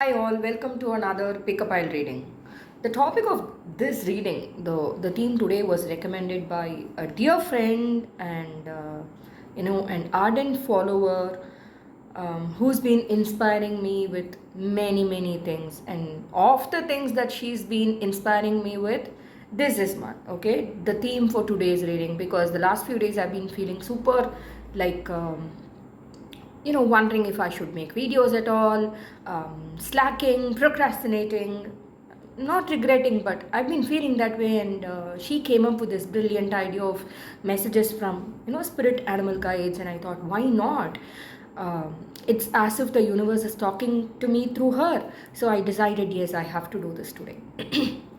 Hi all, welcome to another pick a pile reading. The topic of this reading, the theme today was recommended by a dear friend and an ardent follower who's been inspiring me with many things. And of the things that she's been inspiring me with, this is one. Okay, the theme for today's reading, because the last few days I've been feeling super like. Wondering if I should make videos at all, slacking, procrastinating, not regretting, but I've been feeling that way. And she came up with this brilliant idea of messages from, spirit animal guides. And I thought, why not? It's as if the universe is talking to me through her. So I decided, yes, I have to do this today.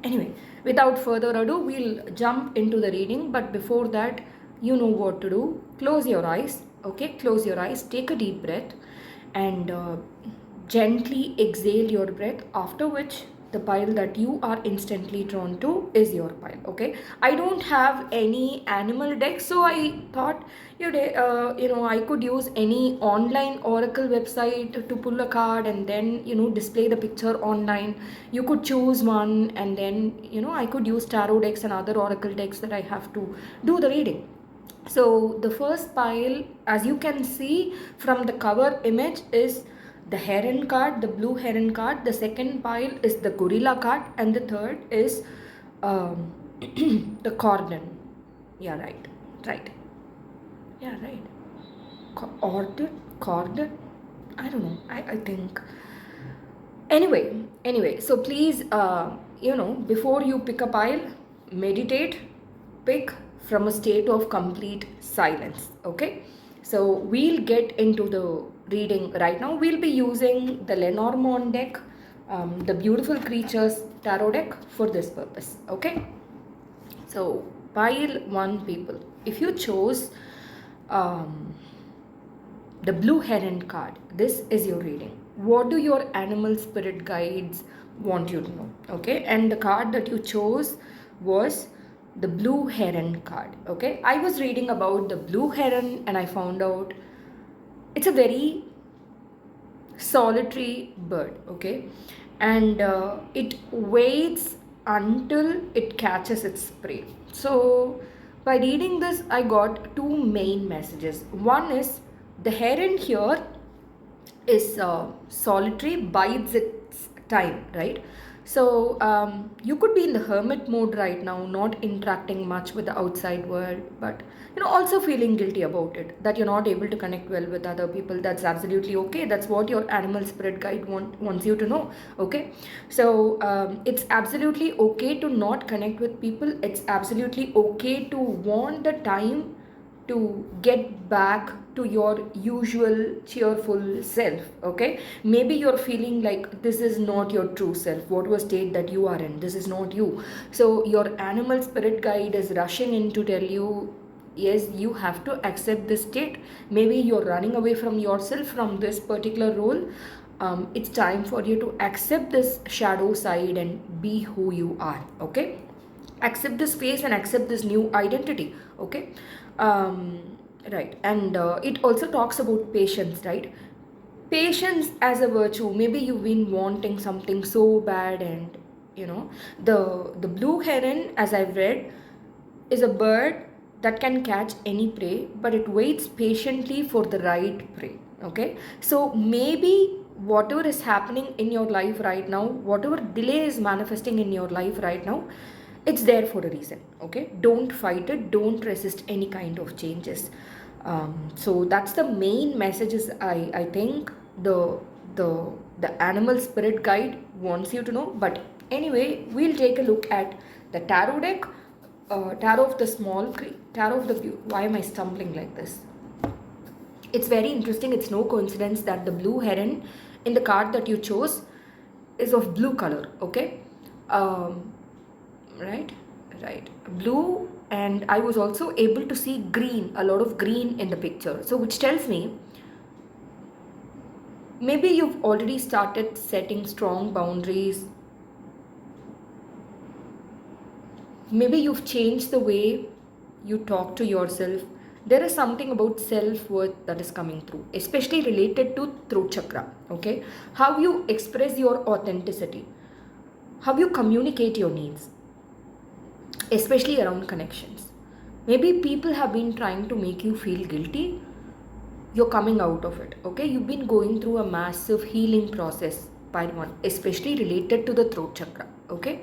Anyway, without further ado, we'll jump into the reading. But before that, you know what to do. Close your eyes. Okay, close your eyes, take a deep breath, and gently exhale your breath, after which the pile that you are instantly drawn to is your pile. Okay, I don't have any animal deck, so I thought I could use any online oracle website to pull a card and then display the picture online. You could choose one, and then I could use tarot decks and other oracle decks that I have to do the reading. So the first pile, as you can see from the cover image, is the heron card, the blue heron card. The second pile is the gorilla card, and the third is um, the cordon. Yeah, right. Yeah, right. Cordon. I don't know. I think. Anyway. So please, before you pick a pile, meditate, pick from a state of complete silence. Okay, so we'll get into the reading right now. We'll be using the Lenormand deck, the Beautiful Creatures tarot deck, for this purpose. Okay, so pile one, people, if you chose the blue heron card, this is your reading. What do your animal spirit guides want you to know? Okay, and the card that you chose was the blue heron card. Okay, I was reading about the blue heron and I found out it's a very solitary bird. Okay, and it waits until it catches its prey. So by reading this, I got two main messages. One is the heron here is solitary, bides its time, right? So you could be in the hermit mode right now, not interacting much with the outside world, but also feeling guilty about it, that you're not able to connect well with other people. That's absolutely okay. That's what your animal spirit guide wants you to know. Okay, so it's absolutely okay to not connect with people. It's absolutely okay to want the time to get back to your usual cheerful self. Okay, maybe you're feeling like this is not your true self, whatever state that you are in, this is not you. So your animal spirit guide is rushing in to tell you, yes, you have to accept this state. Maybe you're running away from yourself, from this particular role. It's time for you to accept this shadow side and be who you are. Okay, accept this phase and accept this new identity. Okay, right. And it also talks about patience, right? Patience as a virtue. Maybe you've been wanting something so bad, and the blue heron, as I've read, is a bird that can catch any prey, but it waits patiently for the right prey. Okay, so maybe whatever is happening in your life right now, whatever delay is manifesting in your life right now, it's there for a reason. Okay, don't fight it, don't resist any kind of changes. So that's the main messages I think the the animal spirit guide wants you to know. But anyway, we'll take a look at the tarot deck. Tarot of the tarot of the why am I stumbling like this? It's very interesting. It's no coincidence that the blue heron in the card that you chose is of blue color. Okay, um, right, blue. And I was also able to see green, a lot of green in the picture, so which tells me maybe you've already started setting strong boundaries. Maybe you've changed the way you talk to yourself, there is something about self-worth that is coming through, especially related to throat chakra. Okay, how you express your authenticity, how you communicate your needs, especially around connections. Maybe people have been trying to make you feel guilty. You're coming out of it. Okay, you've been going through a massive healing process, by one, especially related to the throat chakra. Okay,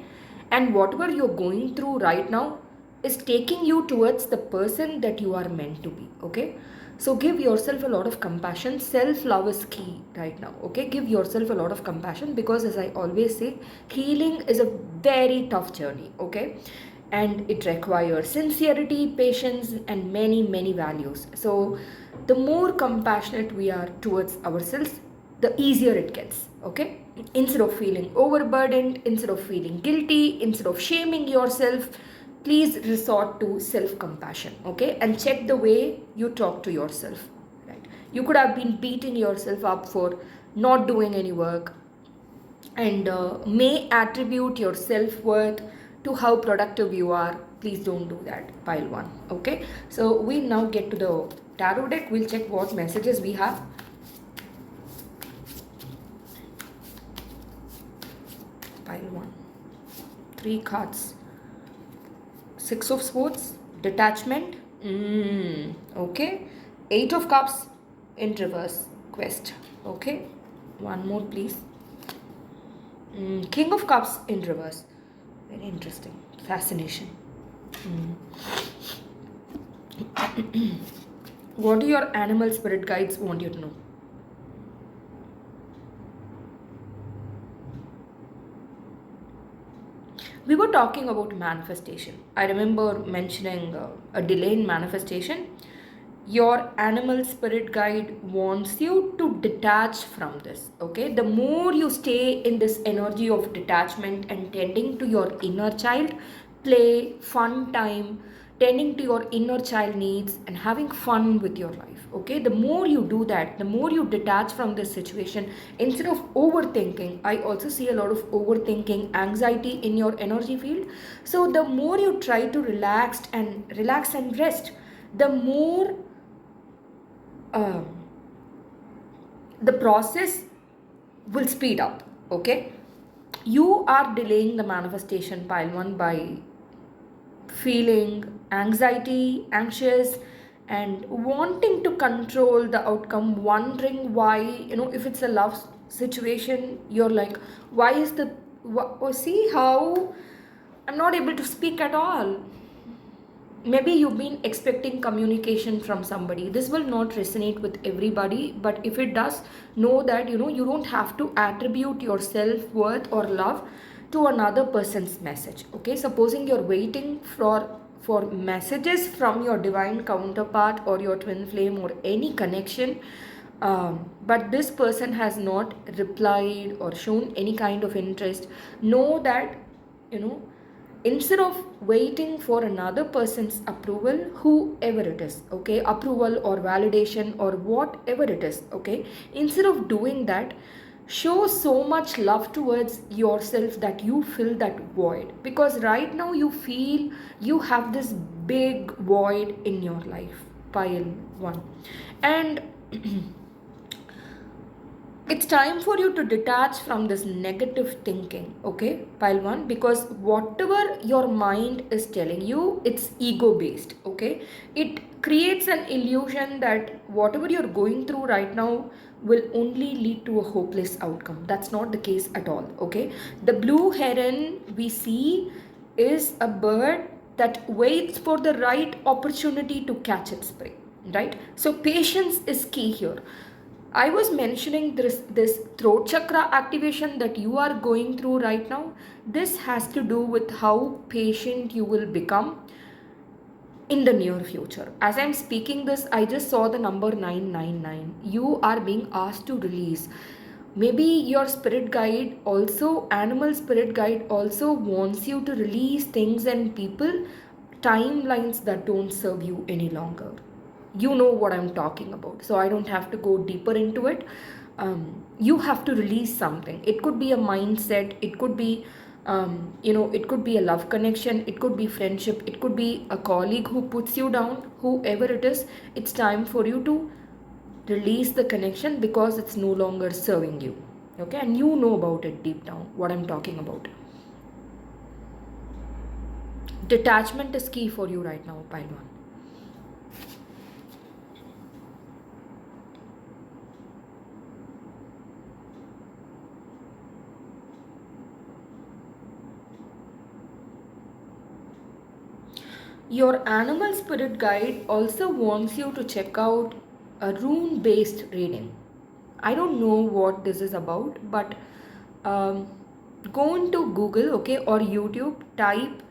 and whatever you're going through right now is taking you towards the person that you are meant to be. Okay, so give yourself a lot of compassion. Self love is key right now. Okay, give yourself a lot of compassion, because as I always say, healing is a very tough journey. Okay, and it requires sincerity, patience, and many, many values. So, the more compassionate we are towards ourselves, the easier it gets. Okay, instead of feeling overburdened, instead of feeling guilty, instead of shaming yourself, please resort to self compassion. Okay, and check the way you talk to yourself. Right, you could have been beating yourself up for not doing any work, and may attribute your self-worth to how productive you are. Please don't do that, pile one. Okay, so we now get to the tarot deck. We'll check what messages we have. Pile one, three cards, six of swords, detachment. Okay, eight of cups in reverse, quest. Okay, one more please. King of Cups in reverse. Very interesting. Fascination. What do your animal spirit guides want you to know? We were talking about manifestation. I remember mentioning a delay in manifestation. Your animal spirit guide wants you to detach from this. Okay, the more you stay in this energy of detachment and tending to your inner child, play, fun time, tending to your inner child needs, and having fun with your life. Okay, the more you do that, the more you detach from this situation. Instead of overthinking, I also see a lot of overthinking, anxiety in your energy field. So the more you try to relax and rest, the more um, the process will speed up. Okay, you are delaying the manifestation, pile one, by feeling anxiety, anxious, and wanting to control the outcome, wondering why, if it's a love situation, you're like, why is the see how I'm not able to speak at all. Maybe you've been expecting communication from somebody. This will not resonate with everybody, but if it does, know that you don't have to attribute your self-worth or love to another person's message. Okay, supposing you're waiting for messages from your divine counterpart or your twin flame or any connection, but this person has not replied or shown any kind of interest, know that you know instead of waiting for another person's approval, whoever it is, okay, approval or validation or whatever it is, okay, instead of doing that, show so much love towards yourself that you fill that void, because right now you feel you have this big void in your life, pile one. And it's time for you to detach from this negative thinking, okay, pile one, because whatever your mind is telling you, it's ego based. Okay, it creates an illusion that whatever you're going through right now will only lead to a hopeless outcome. That's not the case at all. Okay, the blue heron we see is a bird that waits for the right opportunity to catch its prey, right? So patience is key here. I was mentioning this throat chakra activation that you are going through right now. This has to do with how patient you will become in the near future. As I'm speaking this, I just saw the number 999. You are being asked to release. Maybe your spirit guide also, animal spirit guide also wants you to release things and people, timelines that don't serve you any longer. You know what I'm talking about, so I don't have to go deeper into it. You have to release something. It could be a mindset, it could be It could be a love connection, it could be friendship, it could be a colleague who puts you down, whoever it is. It's time for you to release the connection because it's no longer serving you. Okay, and you know about it deep down, what I'm talking about. Detachment is key for you right now, pile one. Your animal spirit guide also wants you to check out a rune based reading. I don't know what this is about, but um, go into Google, okay, or YouTube, type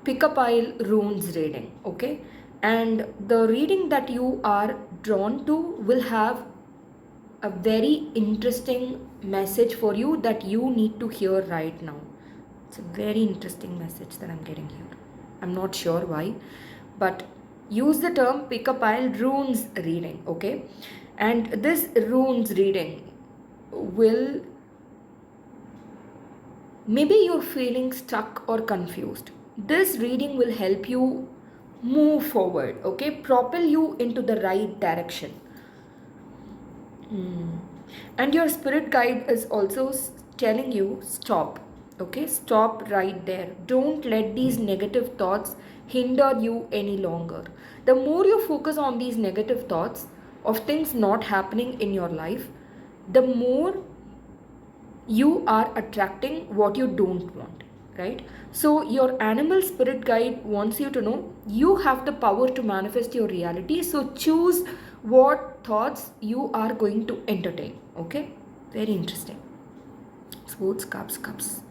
pick a pile runes reading, okay, and the reading that you are drawn to will have a very interesting message for you that you need to hear right now. It's a very interesting message that I'm getting here. I'm not sure why, but use the term pick a pile runes reading, okay? And this runes reading will, maybe you're feeling stuck or confused. This reading will help you move forward, okay? Propel you into the right direction. And your spirit guide is also telling you stop, okay? Stop right there. Don't let these negative thoughts hinder you any longer. The more you focus on these negative thoughts of things not happening in your life, the more you are attracting what you don't want, right? So your animal spirit guide wants you to know you have the power to manifest your reality. So choose what thoughts you are going to entertain, okay? Very interesting. Sports cups.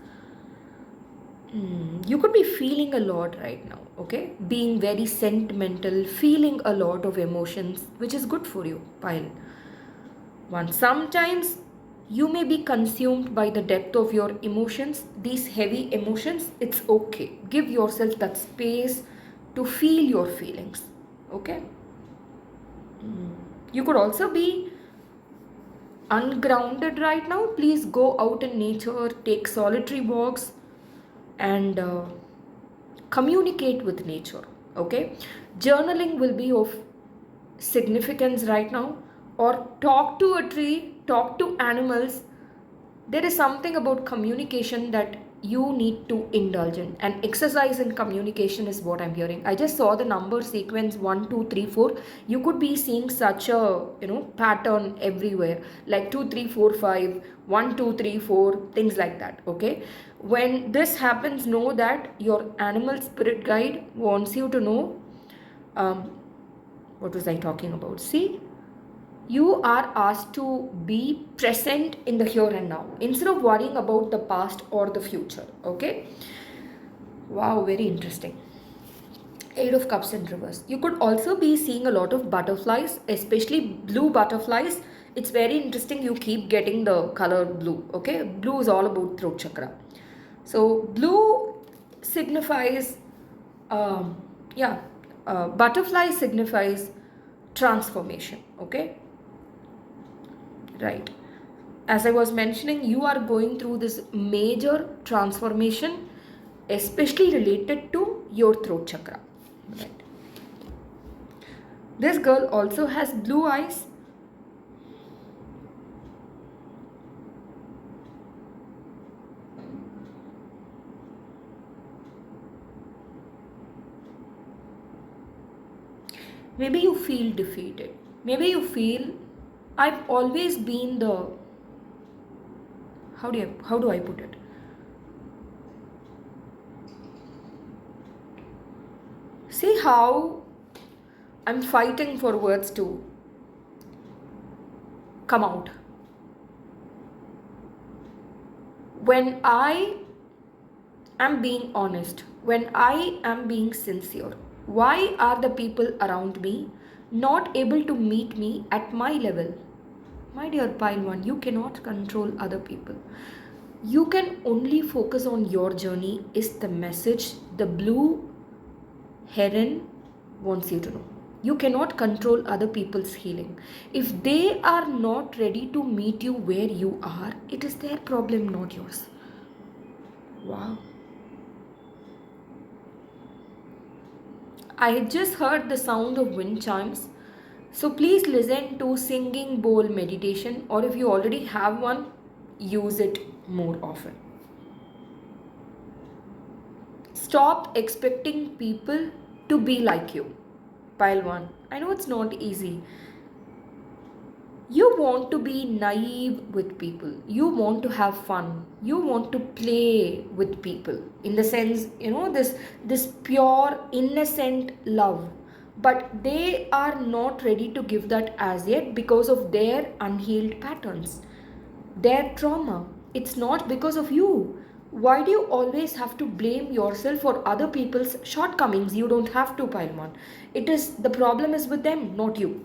You could be feeling a lot right now, okay? Being very sentimental, feeling a lot of emotions, which is good for you, pile one. Sometimes you may be consumed by the depth of your emotions, these heavy emotions. It's okay. Give yourself that space to feel your feelings, okay? You could also be ungrounded right now. Please go out in nature, take solitary walks, and communicate with nature, okay? Journaling will be of significance right now, or talk to a tree, talk to animals. There is something about communication that you need to indulge in, and exercise in communication is what I'm hearing. I just saw the number sequence 1 2 3 4. You could be seeing such a pattern everywhere, like 2 3 4 5, 1 2 3 4, things like that, okay? When this happens, know that your animal spirit guide wants you to know, what was I talking about? See, you are asked to be present in the here and now instead of worrying about the past or the future, okay? Wow, very interesting. Eight of Cups in reverse. You could also be seeing a lot of butterflies, especially blue butterflies. It's very interesting you keep getting the color blue, okay? Blue is all about throat chakra. So blue signifies, butterfly signifies transformation, okay? Right. As I was mentioning, you are going through this major transformation, especially related to your throat chakra. Right. This girl also has blue eyes. Maybe you feel defeated. Maybe you feel, I've always been the, how do I put it? See how I'm fighting for words to come out. When I am being honest, when I am being sincere, why are the people around me not able to meet me at my level? My dear pile one, you cannot control other people. You can only focus on your journey, is the message the blue heron wants you to know. You cannot control other people's healing. If they are not ready to meet you where you are, it is their problem, not yours. Wow. I just heard the sound of wind chimes. So please listen to singing bowl meditation, or if you already have one, use it more often. Stop expecting people to be like you. Pile 1. I know it's not easy. You want to be naive with people, you want to have fun, you want to play with people, in the sense, this pure innocent love, but they are not ready to give that as yet because of their unhealed patterns, their trauma. It's not because of you. Why do you always have to blame yourself for other people's shortcomings? You don't have to, Pailman. It is, the problem is with them, not you.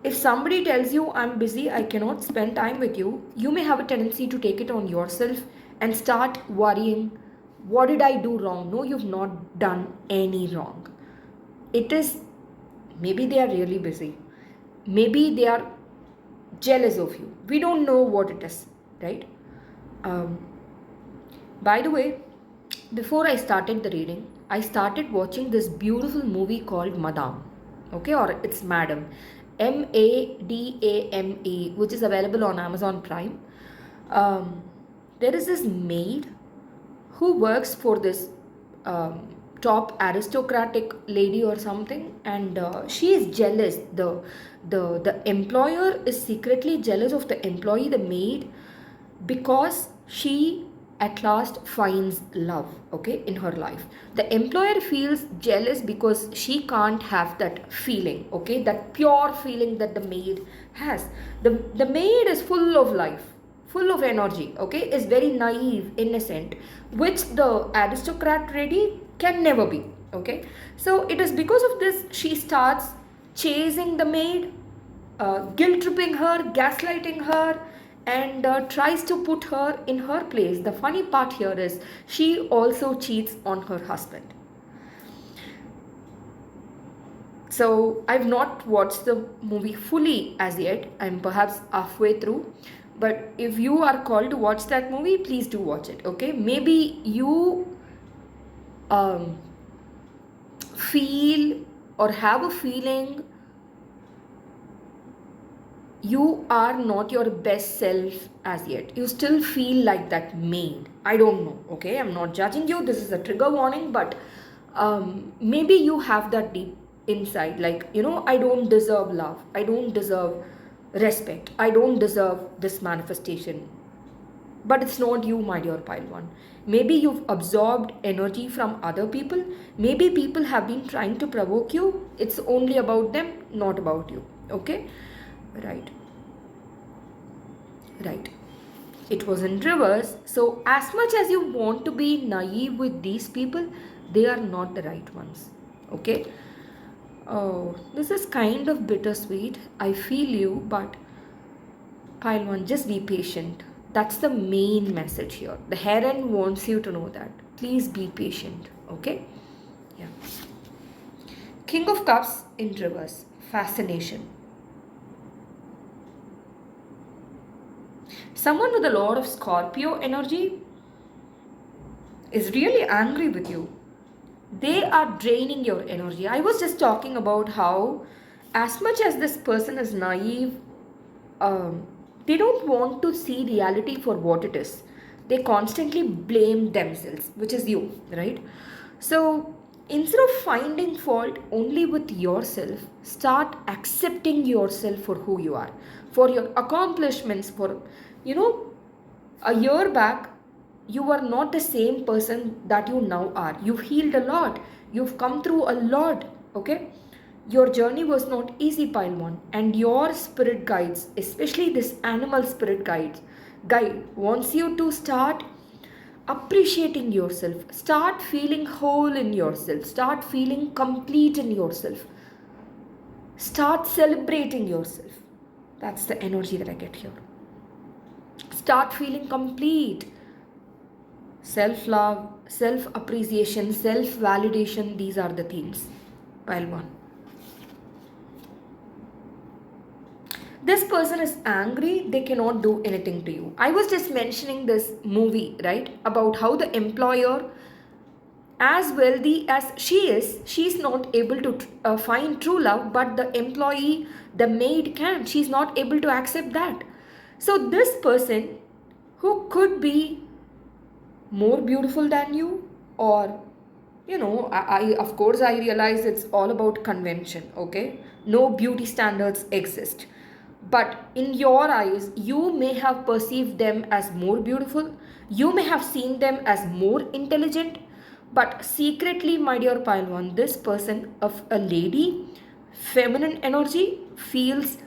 If somebody tells you, I'm busy, I cannot spend time with you, you may have a tendency to take it on yourself and start worrying, what did I do wrong? No, you've not done any wrong. It is, maybe they are really busy. Maybe they are jealous of you. We don't know what it is, right? Um, by the way, before I started the reading, I started watching this beautiful movie called Madame, okay, or it's Madam, Madame, which is available on Amazon Prime. Um, there is this maid who works for this um, top aristocratic lady or something, and she is jealous. The employer is secretly jealous of the employee, the maid, because she at last finds love, okay, in her life. The employer feels jealous because she can't have that feeling, okay, that pure feeling that the maid has. The maid is full of life, full of energy, okay, is very naive, innocent, which the aristocrat lady can never be, okay. So it is because of this she starts chasing the maid, guilt tripping her, gaslighting her, and tries to put her in her place. The funny part here is she also cheats on her husband. So I've not watched the movie fully as yet. I'm perhaps halfway through. But if you are called to watch that movie, please do watch it. Okay? Maybe you um, feel or have a feeling you are not your best self as yet. You still feel like that maid. I don't know. Okay? I'm not judging you. This is a trigger warning, but maybe you have that deep inside, like, I don't deserve love, I don't deserve respect, I don't deserve this manifestation. But it's not you, my dear pile one. Maybe you've absorbed energy from other people. Maybe people have been trying to provoke you. It's only about them, not about you. Okay? Right. Right. It was in reverse. So, as much as you want to be naive with these people, they are not the right ones. Okay? Oh, this is kind of bittersweet. I feel you, but pile one, just be patient. That's the main message here. The heron wants you to know that. Please be patient. Okay? Yeah. King of Cups in reverse. Fascination. Someone with a lot of Scorpio energy is really angry with you. They are draining your energy. I was just talking about how, as much as this person is naive, they don't want to see reality for what it is. They constantly blame themselves, which is you, right? So instead of finding fault only with yourself, start accepting yourself for who you are, for your accomplishments, for, a year back, you were not the same person that you now are. You've healed a lot. You've come through a lot. Okay? Your journey was not easy, pile one. And your spirit guides, especially this animal spirit guide wants you to start appreciating yourself. Start feeling whole in yourself. Start feeling complete in yourself. Start celebrating yourself. That's the energy that I get here. Start feeling complete. Self love, self appreciation, self validation, these are the themes. Pile one. This person is angry, they cannot do anything to you. I was just mentioning this movie, right? About how the employer, as wealthy as she's not able to find true love, but the employee, the maid can. She's not able to accept that. So, this person who could be more beautiful than you, or I of course I realize it's all about convention, okay? No beauty standards exist, but in your eyes you may have perceived them as more beautiful, you may have seen them as more intelligent, but secretly, my dear Pilwan, this person of a lady, feminine energy, feels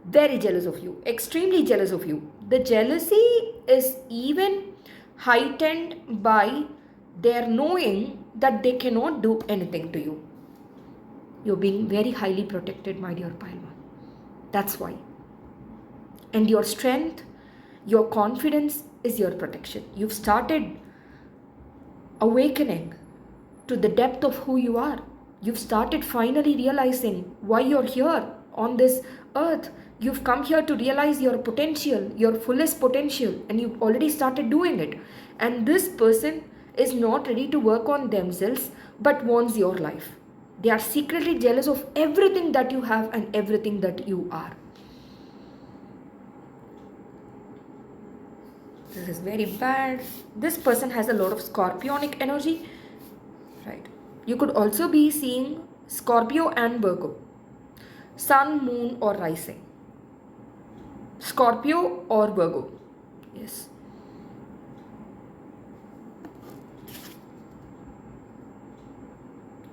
very jealous of you, extremely jealous of you. The jealousy is even heightened by their knowing that they cannot do anything to you. You're being very highly protected, my dear Pilwan. That's why. And your strength, your confidence is your protection. You've started awakening to the depth of who you are. You've started finally realizing why you're here on this earth. You've come here to realize your potential, your fullest potential, and you've already started doing it. And this person is not ready to work on themselves but wants your life. They are secretly jealous of everything that you have and everything that you are. This is very bad. This person has a lot of scorpionic energy, right? You could also be seeing Scorpio and Virgo, Sun, Moon, or Rising. Scorpio or Virgo. Yes.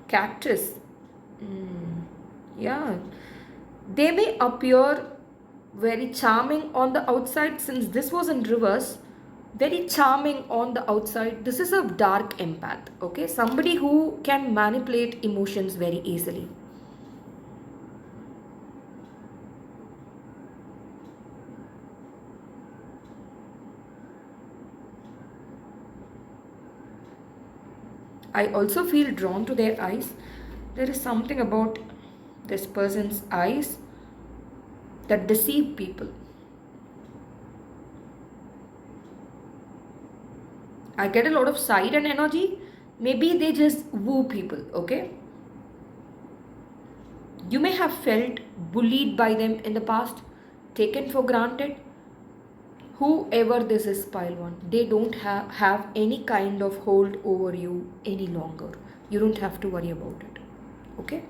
Cactus. Yeah. They may appear very charming on the outside, since this was in reverse. Very charming on the outside. This is a dark empath, okay? Somebody who can manipulate emotions very easily. I also feel drawn to their eyes. There is something about this person's eyes that deceive people. I get a lot of side and energy. Maybe they just woo people, okay? You may have felt bullied by them in the past, taken for granted. Whoever this is, Pilwan, they don't have any kind of hold over you any longer. You don't have to worry about it, okay?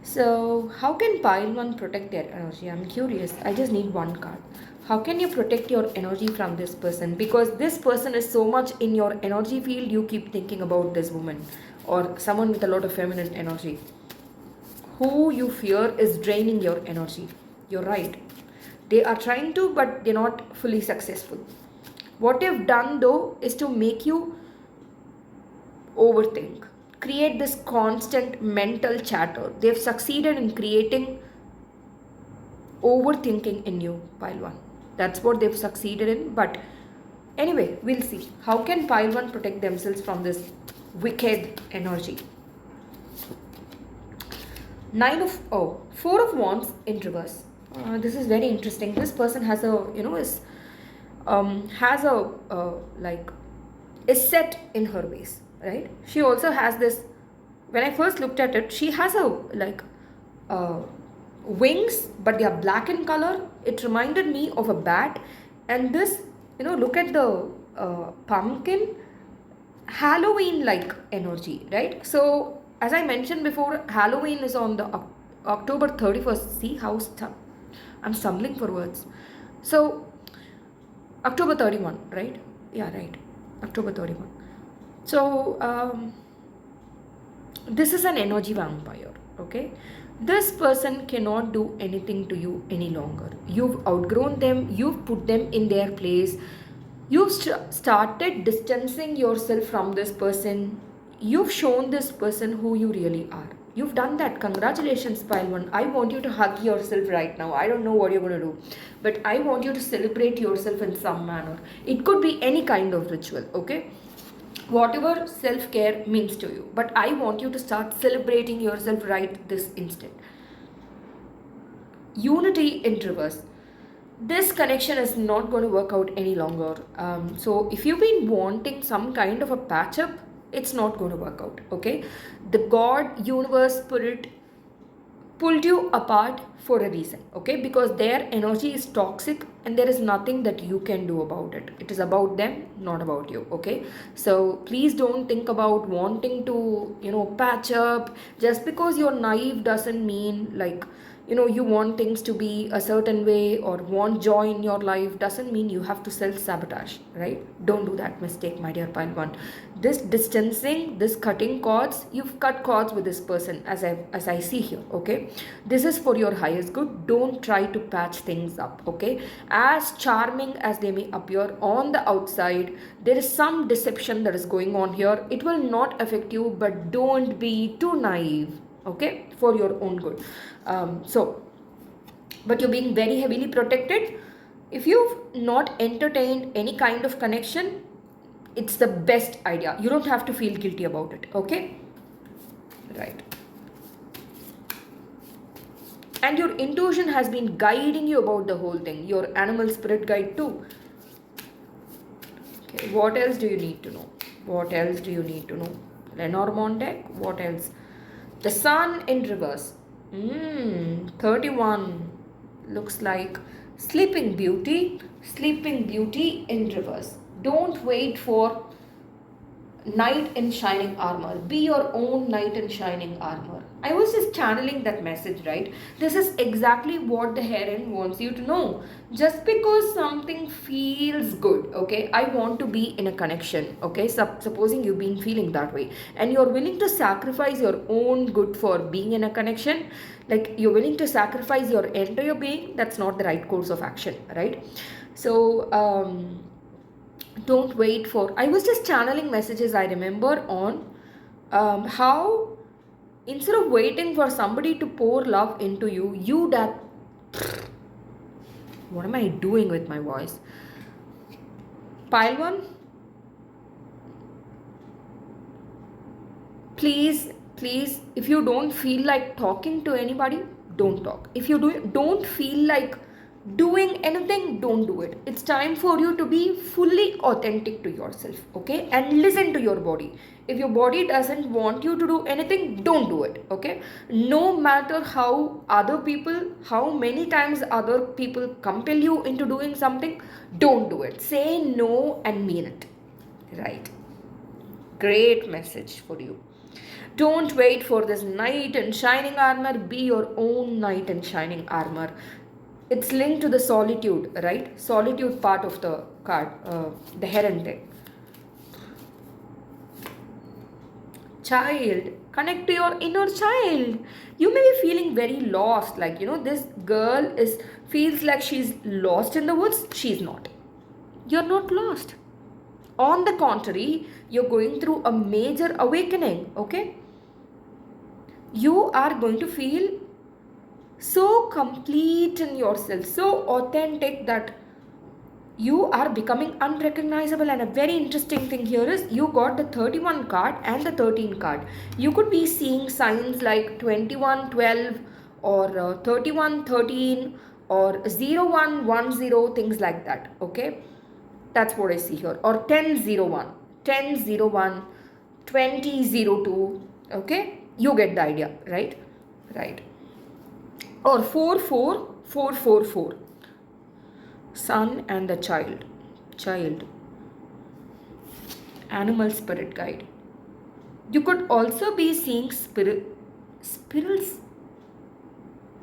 So, how can Pilwan protect their energy? I'm curious. I just need one card. How can you protect your energy from this person? Because this person is so much in your energy field, you keep thinking about this woman or someone with a lot of feminine energy. Who you fear is draining your energy. You're right. They are trying to, but they're not fully successful. What they've done though is to make you overthink, create this constant mental chatter. They've succeeded in creating overthinking in you, Pilwan. That's what they've succeeded in. But anyway, we'll see. How can Pilwan protect themselves from this wicked energy? Four of Wands in reverse. This is very interesting. This person has a, is set in her ways, right? She also has this, when I first looked at it, she has wings, but they are black in color. It reminded me of a bat. And this, look at the pumpkin, Halloween like energy, right? So as I mentioned before, Halloween is on the October 31st. See how I'm stumbling for words. So October 31, right? Yeah, right. October 31. So this is an energy vampire, okay? This person cannot do anything to you any longer. You've outgrown them, you've put them in their place, you've started distancing yourself from this person, you've shown this person who you really are. You've done that. Congratulations, Pilwan. I want you to hug yourself right now. I don't know what you're going to do, but I want you to celebrate yourself in some manner. It could be any kind of ritual, okay? Whatever self-care means to you, but I want you to start celebrating yourself right this instant. unity in reverse. This connection is not going to work out any longer. So if you've been wanting some kind of a patch up, it's not going to work out. Okay, the God, universe, spirit pulled you apart for a reason. Okay, because their energy is toxic and there is nothing that you can do about it. It is about them, not about you. Okay, so please don't think about wanting to patch up. Just because you're naive doesn't mean like you want things to be a certain way or want joy in your life doesn't mean you have to self-sabotage, right? Don't do that mistake, my dear pile one. This distancing, this cutting cords, you've cut cords with this person as I see here. Okay, this is for your highest good. Don't try to patch things up. Okay, as charming as they may appear on the outside, there is some deception that is going on here. It will not affect you, but don't be too naive. Okay, for your own good. But you're being very heavily protected. If you've not entertained any kind of connection, it's the best idea. You don't have to feel guilty about it. Okay, right? And your intuition has been guiding you about the whole thing, your animal spirit guide too. Okay, what else do you need to know? What else do you need to know? Lenormand deck, what else? The sun in reverse. 31 looks like sleeping beauty. Sleeping beauty in reverse. Don't wait for knight in shining armor. Be your own knight in shining armor. I was just channeling that message, right? This is exactly what the heron wants you to know. Just because something feels good, okay? I want to be in a connection, okay? Supposing you've been feeling that way and you're willing to sacrifice your own good for being in a connection, like you're willing to sacrifice your entire being, that's not the right course of action, right? So, don't wait for. I was just channeling messages I remember on how instead of waiting for somebody to pour love into you, you that. What am I doing with my voice? Pile one. Please, if you don't feel like talking to anybody, don't talk. If you don't feel like doing anything, don't do it. It's time for you to be fully authentic to yourself, okay? And listen to your body. If your body doesn't want you to do anything, don't do it, okay? No matter how many times other people compel you into doing something, don't do it. Say no and mean it, right? Great message for you. Don't wait for this knight in shining armor. Be your own knight in shining armor. It's linked to the solitude, right? Solitude part of the card, the heron thing. Child, connect to your inner child. You may be feeling very lost, like this girl feels like she's lost in the woods. She's not. You're not lost. On the contrary, you're going through a major awakening, okay? You are going to feel so complete in yourself, so authentic that you are becoming unrecognizable. And a very interesting thing here is you got the 31 card and the 13 card. You could be seeing signs like 2112 or 3113 or 0110, things like that, okay? That's what I see here. Or 1001, 1001, 2002, okay? You get the idea, right? Right. Or 44444. Son and the child. Child. Animal spirit guide. You could also be seeing squirrels.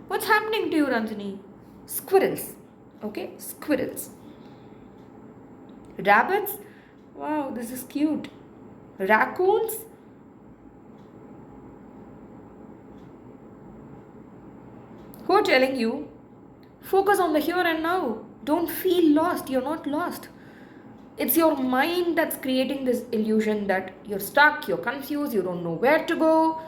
What's happening to you, Ranjani? Squirrels. Okay? Squirrels. Rabbits. Wow, this is cute. Raccoons. Who are telling you, focus on the here and now. Don't feel lost. You're not lost. It's your mind that's creating this illusion that you're stuck, you're confused, you don't know where to go.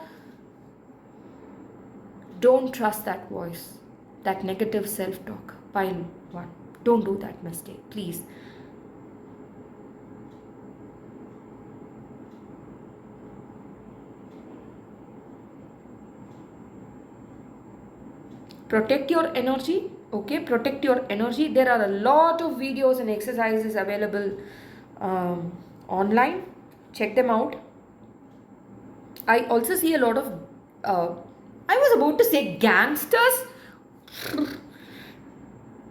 Don't trust that voice, that negative self-talk. Pile one. Don't do that mistake, please. Protect your energy. Okay, protect your energy. There are a lot of videos and exercises available online. Check them out. I also see a lot of uh, I was about to say gangsters.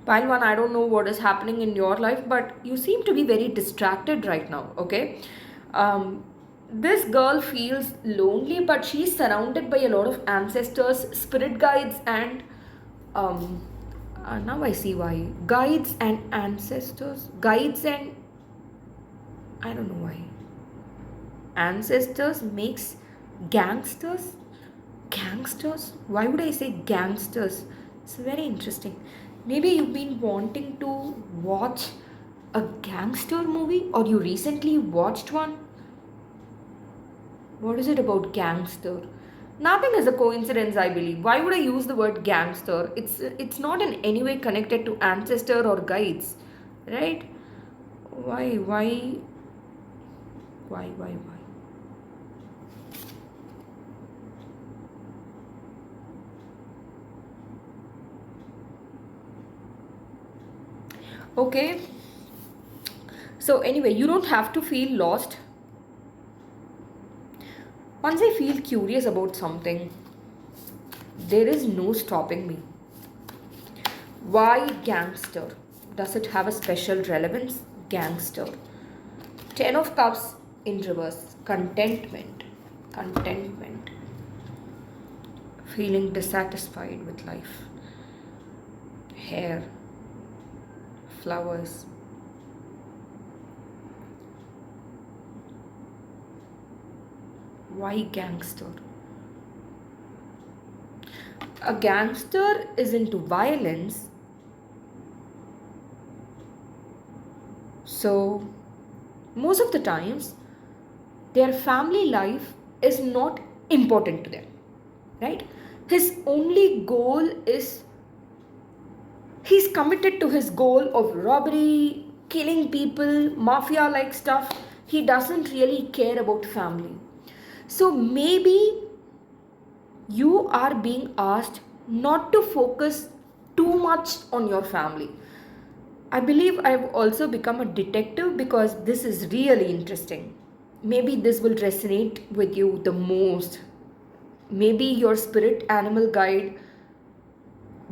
Palwan, I don't know what is happening in your life, but you seem to be very distracted right now, okay? Um, this girl feels lonely, but she's surrounded by a lot of ancestors, spirit guides, and um, now I see why. Guides and ancestors. Guides and I don't know why. Ancestors makes gangsters. Gangsters? Why would I say gangsters? It's very interesting. Maybe you've been wanting to watch a gangster movie or you recently watched one. What is it about gangster? Nothing is a coincidence, I believe. Why would I use the word gangster? It's not in any way connected to ancestor or guides, right? Why? Okay. So anyway, you don't have to feel lost. Once I feel curious about something, there is no stopping me. Why gangster? Does it have a special relevance? Gangster. 10 of Cups in reverse. Contentment. Contentment. Feeling dissatisfied with life. Hair. Flowers. Why gangster? A gangster is into violence, so most of the times their family life is not important to them, right? His only goal is he's committed to his goal of robbery, killing people, mafia like stuff. He doesn't really care about family. So maybe you are being asked not to focus too much on your family. I believe I've also become a detective because this is really interesting. Maybe this will resonate with you the most. Maybe your spirit animal guide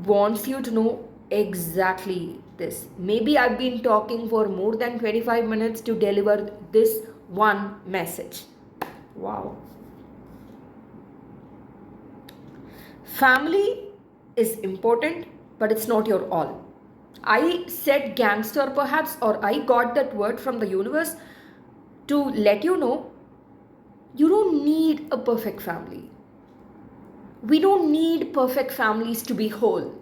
wants you to know exactly this. Maybe I've been talking for more than 25 minutes to deliver this one message. Wow. Family is important, but it's not your all. I said gangster perhaps, or I got that word from the universe to let you know you don't need a perfect family. We don't need perfect families to be whole.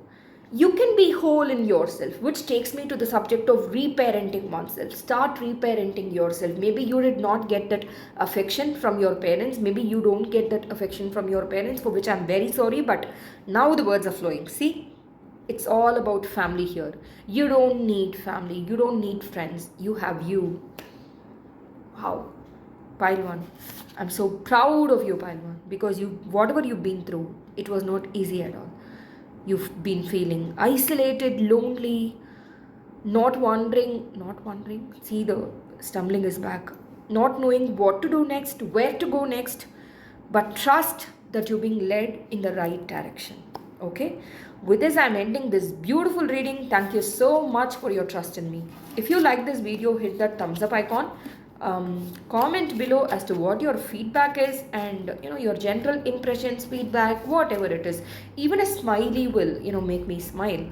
You can be whole in yourself, which takes me to the subject of reparenting oneself. Start reparenting yourself. Maybe you did not get that affection from your parents. Maybe you don't get that affection from your parents, for which I'm very sorry, but now the words are flowing. See, it's all about family here. You don't need family. You don't need friends. You have you. Wow. Pilwan, I'm so proud of you, Pilwan, because whatever you've been through, it was not easy at all. You've been feeling isolated, lonely, not wondering. See, the stumbling is back. Not knowing what to do next, where to go next, but trust that you're being led in the right direction. Okay? With this, I'm ending this beautiful reading. Thank you so much for your trust in me. If you like this video, hit that thumbs up icon. Comment below as to what your feedback is, and your general impressions, feedback, whatever it is. Even a smiley will make me smile.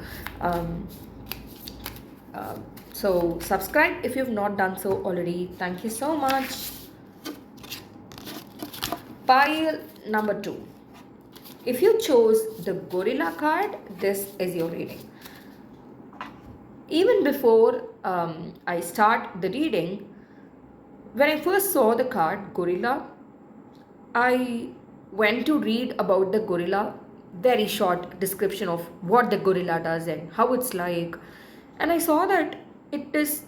So subscribe if you've not done so already. Thank you so much. Pile number 2. If you chose the gorilla card, this is your reading. Even before I start the reading, when I first saw the card gorilla, I went to read about the gorilla, very short description of what the gorilla does and how it's like. And I saw that it is,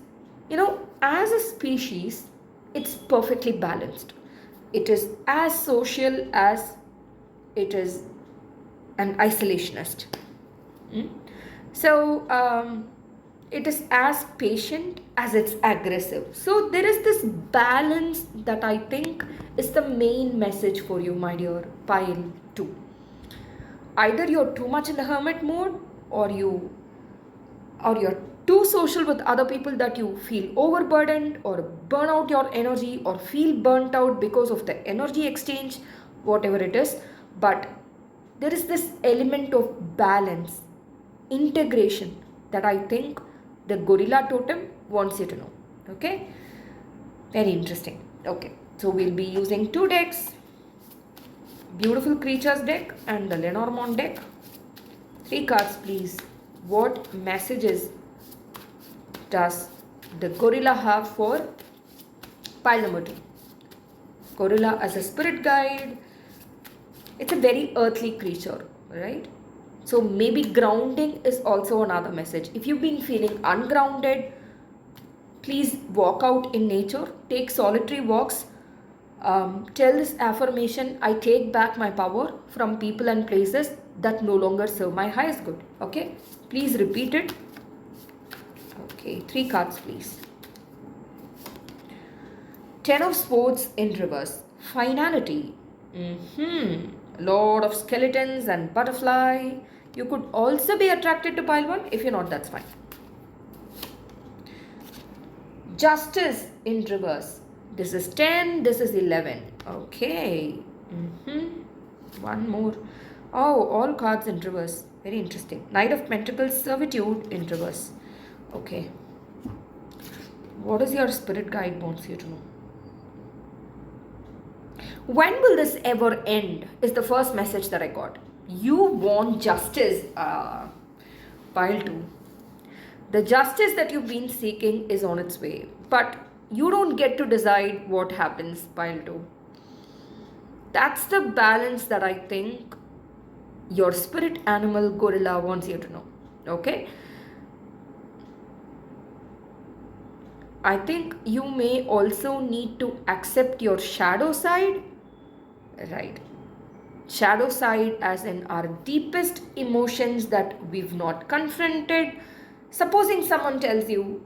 as a species, it's perfectly balanced. It is as social as it is an isolationist. Mm? So it is as patient as it's aggressive. So there is this balance that I think is the main message for you, my dear pile 2. Either you're too much in the hermit mode, or you're too social with other people that you feel overburdened or burn out your energy or feel burnt out because of the energy exchange, whatever it is. But there is this element of balance, integration, that I think the gorilla totem wants you to know. Okay, very interesting. Okay, so we'll be using two decks, beautiful creatures deck and the lenormand deck. Three cards, please. What messages does the gorilla have for pile number 2? Gorilla as a spirit guide. It's a very earthly creature, right? So maybe grounding is also another message. If you've been feeling ungrounded, please walk out in nature, take solitary walks. Tell this affirmation: I take back my power from people and places that no longer serve my highest good. Okay, please repeat it. Okay, three cards, please. Ten of Swords in reverse. Finality. Lord of Skeletons and Butterfly. You could also be attracted to pile 1. If you're not, that's fine. Justice in reverse. This is 10, this is 11. Okay. One more. Oh, all cards in reverse. Very interesting. Knight of Pentacles, Servitude in reverse. Okay. What is your spirit guide wants you to know? When will this ever end? Is the first message that I got. You want justice, pile 2. The justice that you've been seeking is on its way, but you don't get to decide what happens, pile 2. That's the balance that I think your spirit animal gorilla wants you to know. Okay? I think you may also need to accept your shadow side. Right. Shadow side as in our deepest emotions that we've not confronted. Supposing someone tells you,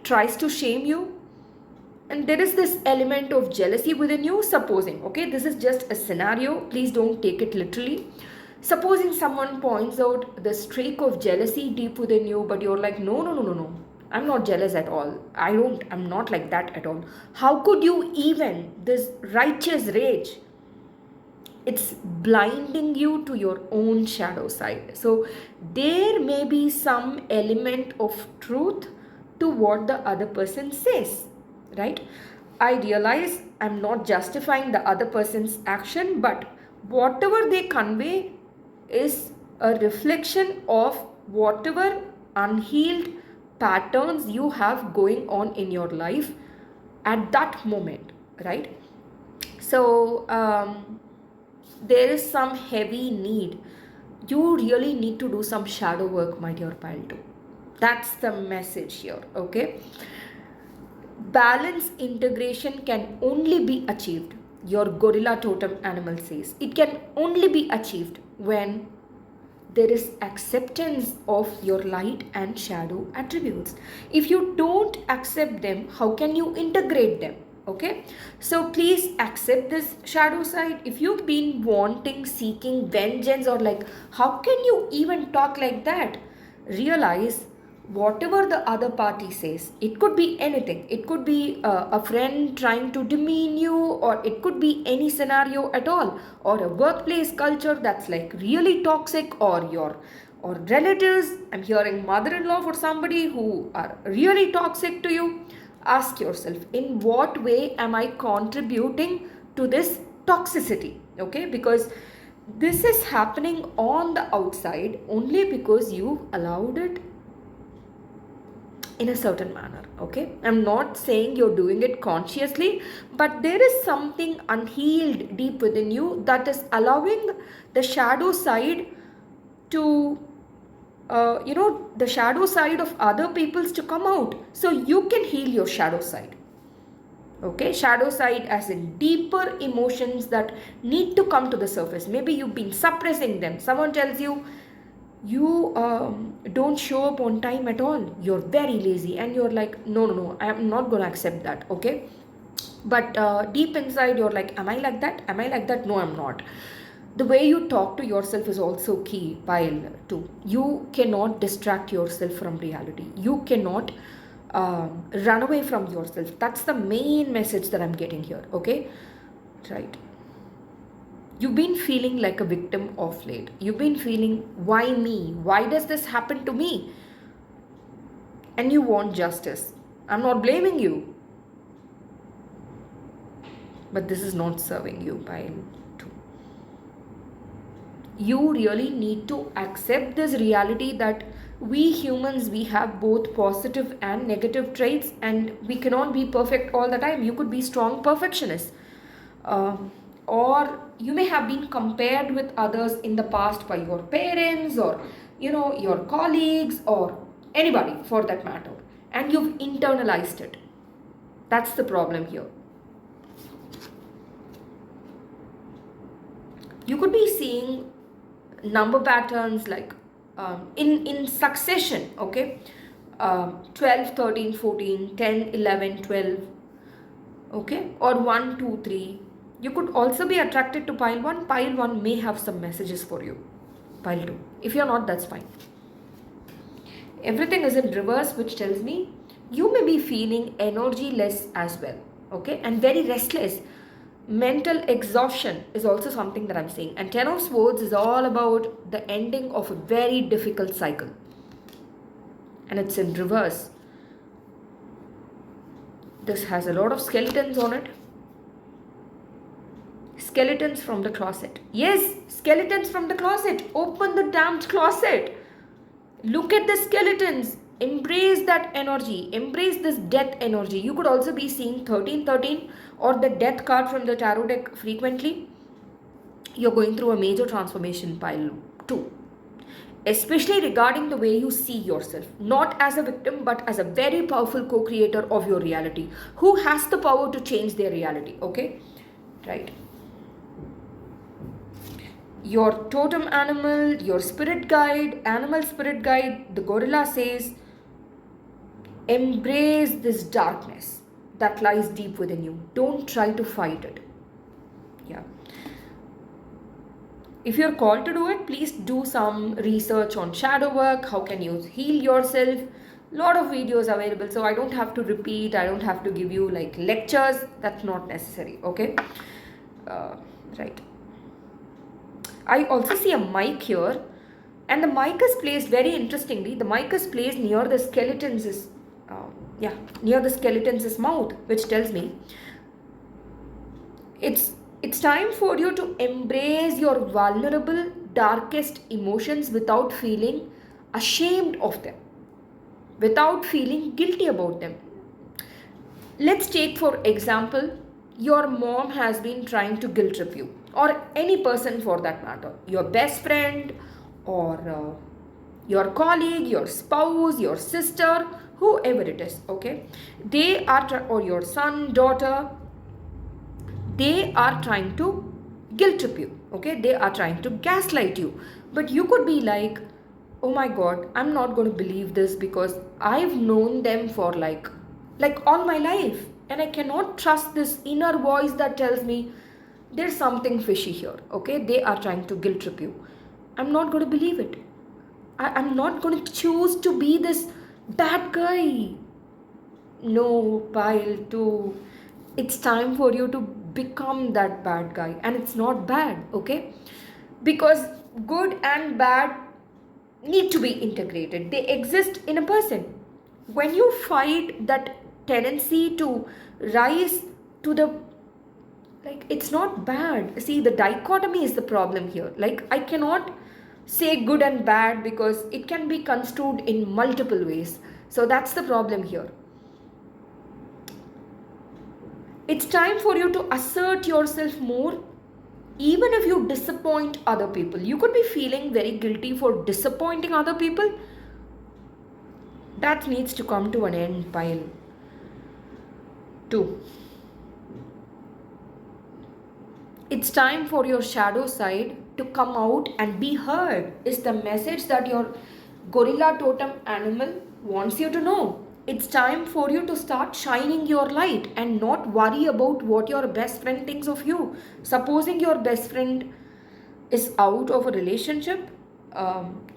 tries to shame you, and there is this element of jealousy within you. Supposing, okay, this is just a scenario, please don't take it literally. Supposing someone points out the streak of jealousy deep within you, but you're like, no, I'm not jealous at all. I'm not like that at all. How could you even? This righteous rage, it's blinding you to your own shadow side. So there may be some element of truth to what the other person says, right? I realize I'm not justifying the other person's action, but whatever they convey is a reflection of whatever unhealed patterns you have going on in your life at that moment, right? So there is some heavy need. You really need to do some shadow work, my dear pile 2. That's the message here, okay? Balance integration can only be achieved, your gorilla totem animal says. It can only be achieved when there is acceptance of your light and shadow attributes. If you don't accept them, how can you integrate them? Okay, so please accept this shadow side. If you've been wanting, seeking vengeance, or like, how can you even talk like that? Realize whatever the other party says, it could be anything. It could be a friend trying to demean you, or it could be any scenario at all, or a workplace culture that's like really toxic, or relatives. I'm hearing mother-in-law for somebody who are really toxic to you. Ask yourself, in what way am I contributing to this toxicity? Okay, because this is happening on the outside only because you allowed it in a certain manner. Okay, I'm not saying you're doing it consciously, but there is something unhealed deep within you that is allowing the shadow side to the shadow side of other people's to come out, so you can heal your shadow side. Okay, shadow side as in deeper emotions that need to come to the surface. Maybe you've been suppressing them. Someone tells you, you don't show up on time at all, you're very lazy, and you're like, no, no, no, I'm not going to accept that. Okay, but deep inside you're like, am I like that, am I like that? No, I'm not. The way you talk to yourself is also key, pile 2. You cannot distract yourself from reality. You cannot run away from yourself. That's the main message that I'm getting here. Okay, right. You've been feeling like a victim of late. You've been feeling, why me? Why does this happen to me? And you want justice. I'm not blaming you. But this is not serving you, pile 2. You really need to accept this reality that we humans, we have both positive and negative traits, and we cannot be perfect all the time. You could be strong perfectionist. Or you may have been compared with others in the past by your parents, or your colleagues, or anybody for that matter, and you've internalized it. That's the problem here. You could be seeing number patterns like in succession. Okay, 12, 13, 14, 10, 11, 12. Okay, or 1, 2, 3. You could also be attracted to pile 1. Pile 1 may have some messages for you. Pile 2. If you're not, that's fine. Everything is in reverse, which tells me you may be feeling energy-less as well. Okay, and very restless. Mental exhaustion is also something that I'm seeing. And 10 of Swords is all about the ending of a very difficult cycle. And it's in reverse. This has a lot of skeletons on it. Skeletons from the closet. Yes, skeletons from the closet. Open the damned closet. Look at the skeletons. Embrace that energy. Embrace this death energy. You could also be seeing 1313 or the death card from the tarot deck frequently. You're going through a major transformation, pile 2. Especially regarding the way you see yourself. Not as a victim, but as a very powerful co-creator of your reality. Who has the power to change their reality. Okay? Right. Your totem animal, your spirit guide, animal spirit guide, the gorilla says, embrace this darkness that lies deep within you. Don't try to fight it. Yeah. If you're called to do it, please do some research on shadow work. How can you heal yourself? Lot of videos available, so I don't have to repeat. I don't have to give you like lectures. That's not necessary. Okay. Right. I also see a mic here, and the mic is placed very interestingly. The mic is placed near the skeleton's near the skeleton's mouth, which tells me it's time for you to embrace your vulnerable, darkest emotions without feeling ashamed of them, without feeling guilty about them. Let's take for example, your mom has been trying to guilt trip you, or any person for that matter, your best friend, or your colleague, your spouse, your sister, whoever it is. Okay, they are or your son, daughter, they are trying to guilt trip you. Okay, they are trying to gaslight you, but you could be like, oh my god, I'm not going to believe this because I've known them for like all my life, and I cannot trust this inner voice that tells me there's something fishy here. Okay, they are trying to guilt trip you. I'm not going to believe it. I'm not going to choose to be this bad guy. No, pile 2. It's time for you to become that bad guy, and it's not bad. Okay, because good and bad need to be integrated. They exist in a person. When you fight that tendency to rise to the, like, it's not bad. See, the dichotomy is the problem here. Like, I cannot say good and bad because it can be construed in multiple ways. So that's the problem here. It's time for you to assert yourself more, even if you disappoint other people. You could be feeling very guilty for disappointing other people. That needs to come to an end, pile 2. It's time for your shadow side to come out and be heard, is the message that your gorilla totem animal wants you to know. It's time for you to start shining your light and not worry about what your best friend thinks of you. Supposing your best friend is out of a relationship,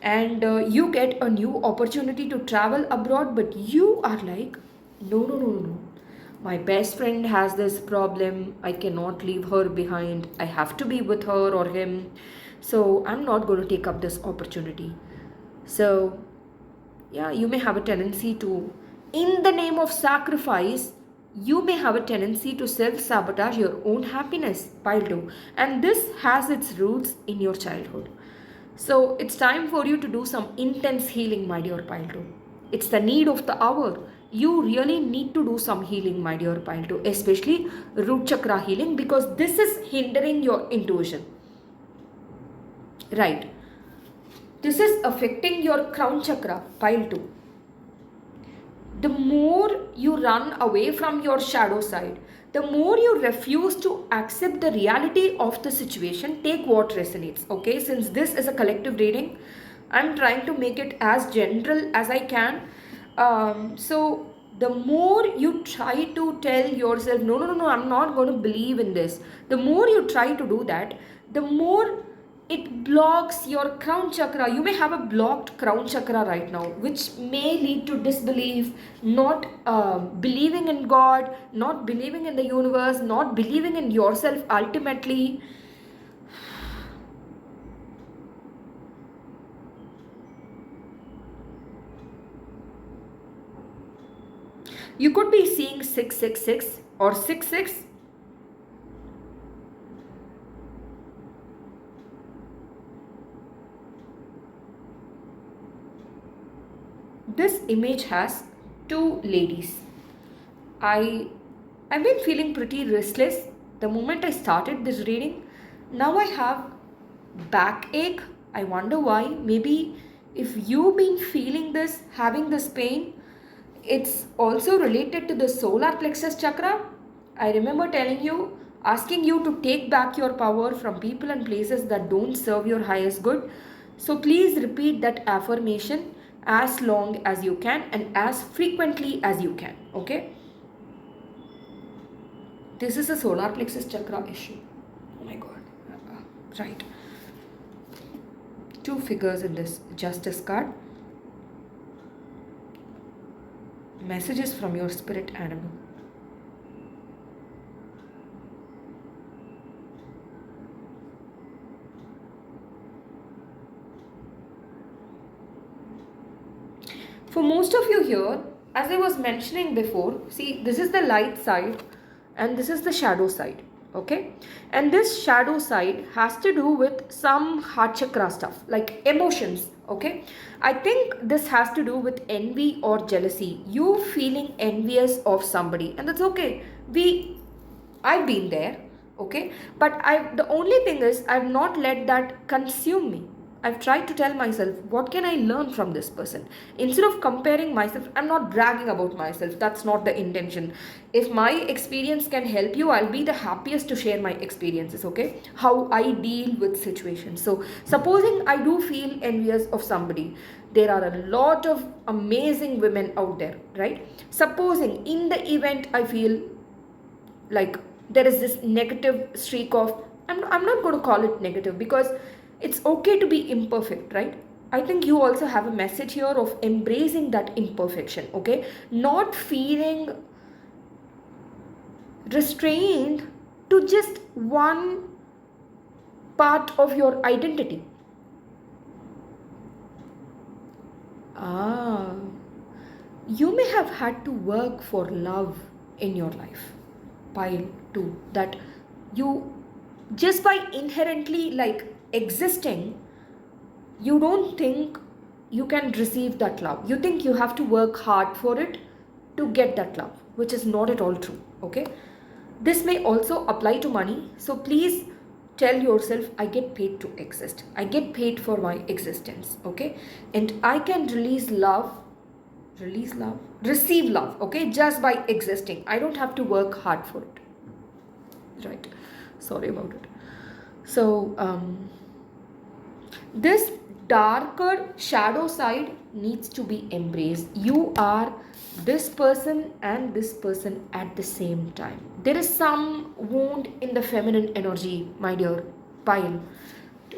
and you get a new opportunity to travel abroad, but you are like, no, no, no, no, no. My best friend has this problem. I cannot leave her behind. I have to be with her or him. So I'm not going to take up this opportunity. So, yeah, you may have a tendency to, in the name of sacrifice, you may have a tendency to self sabotage your own happiness, pile 2. And this has its roots in your childhood. So it's time for you to do some intense healing, my dear pile 2. It's the need of the hour. You really need to do some healing, my dear pile 2, especially root chakra healing, because this is hindering your intuition. Right. This is affecting your crown chakra, pile 2. The more you run away from your shadow side, the more you refuse to accept the reality of the situation. Take what resonates, okay? Since this is a collective reading, I'm trying to make it as general as I can. So the more you try to tell yourself, no, no, no, no, I'm not going to believe in this. The more you try to do that, the more it blocks your crown chakra. You may have a blocked crown chakra right now, which may lead to disbelief, not believing in God, not believing in the universe, not believing in yourself ultimately. You could be seeing 666 or 66. This image has two ladies. I've been feeling pretty restless the moment I started this reading. Now I have backache. I wonder why. Maybe if you've been feeling this, having this pain, it's also related to the solar plexus chakra. I remember telling you, asking you to take back your power from people and places that don't serve your highest good. So please repeat that affirmation as long as you can and as frequently as you can. Okay? This is a solar plexus chakra issue. Oh my god. Right. Two figures in this justice card. Messages from your spirit animal. For most of you here, as I was mentioning before, see, this is the light side and this is the shadow side. Okay, and this shadow side has to do with some heart chakra stuff like emotions. Okay, I think this has to do with envy or jealousy. You feeling envious of somebody, and that's okay. I've been there. Okay, but the only thing is I've not let that consume me. I've tried to tell myself, what can I learn from this person? Instead of comparing myself, I'm not bragging about myself. That's not the intention. If my experience can help you, I'll be the happiest to share my experiences, okay? How I deal with situations. So, supposing I do feel envious of somebody, there are a lot of amazing women out there, right? Supposing in the event I feel like there is this negative streak of, I'm not going to call it negative because it's okay to be imperfect, right? I think you also have a message here of embracing that imperfection, okay? Not feeling restrained to just one part of your identity. You may have had to work for love in your life. Pile 2, that you, just by inherently like existing, you don't think you can receive that love. You think you have to work hard for it to get that love, which is not at all true. Okay, this may also apply to money. So please tell yourself, I get paid to exist, I get paid for my existence. Okay, and I can receive love, okay, just by existing. I don't have to work hard for it. Right, sorry about it. So this darker shadow side needs to be embraced. You are this person and this person at the same time. There is some wound in the feminine energy, my dear pile.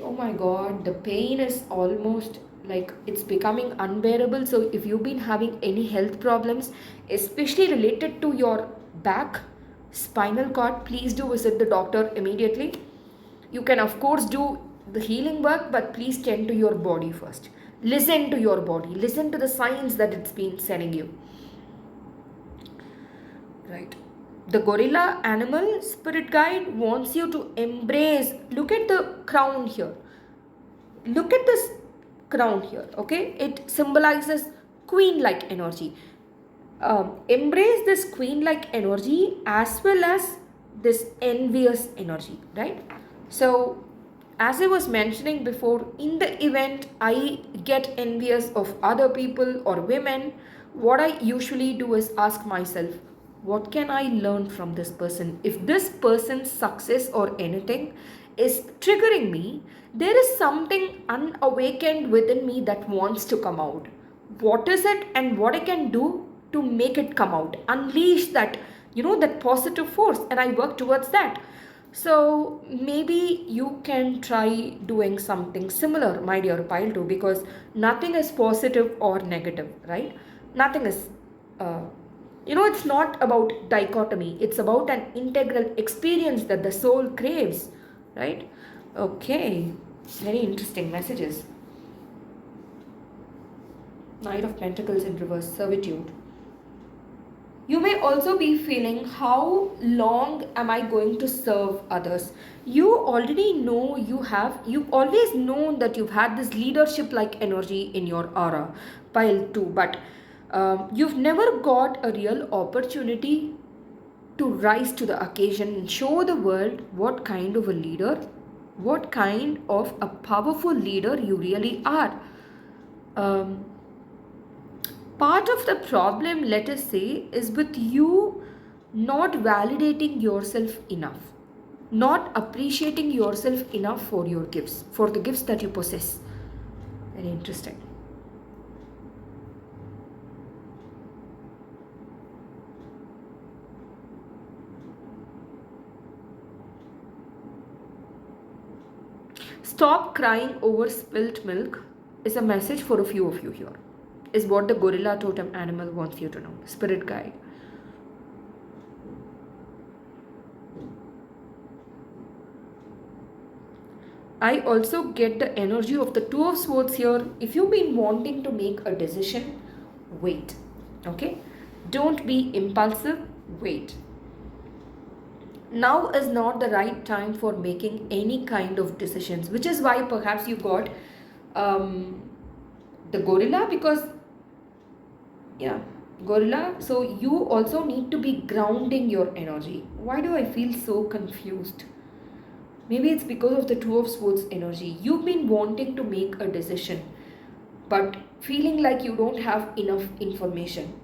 Oh my god, the pain is almost like it's becoming unbearable. So if you've been having any health problems, especially related to your back, spinal cord, please do visit the doctor immediately. You can, of course, do the healing work, but please tend to your body first. Listen to your body, listen to the signs that it's been sending you. Right. The gorilla animal spirit guide wants you to embrace. Look at the crown here. Look at this crown here. Okay, it symbolizes queen like energy. Embrace this queen like energy as well as this envious energy, right? So as I was mentioning before, in the event I get envious of other people or women, what I usually do is ask myself, what can I learn from this person? If this person's success or anything is triggering me, there is something unawakened within me that wants to come out. What is it and what I can do to make it come out? Unleash that, that positive force, and I work towards that. So maybe you can try doing something similar, my dear pile too, because nothing is positive or negative, right? Nothing is, it's not about dichotomy. It's about an integral experience that the soul craves, right? Okay, very interesting messages. Knight of Pentacles in reverse, servitude. You may also be feeling, how long am I going to serve others? You already know you've always known that you've had this leadership like energy in your aura, pile 2, but you've never got a real opportunity to rise to the occasion and show the world what kind of a leader, what kind of a powerful leader you really are. Part of the problem, let us say, is with you not validating yourself enough, not appreciating yourself enough for your gifts, for the gifts that you possess. Very interesting. Stop crying over spilt milk is a message for a few of you here. Is what the gorilla totem animal wants you to know. Spirit guide. I also get the energy of the Two of Swords here. If you've been wanting to make a decision, wait. Okay? Don't be impulsive. Wait. Now is not the right time for making any kind of decisions, which is why perhaps you got the gorilla, because gorilla. So you also need to be grounding your energy. Why do I feel so confused? Maybe it's because of the Two of Swords energy. You've been wanting to make a decision, but feeling like you don't have enough information.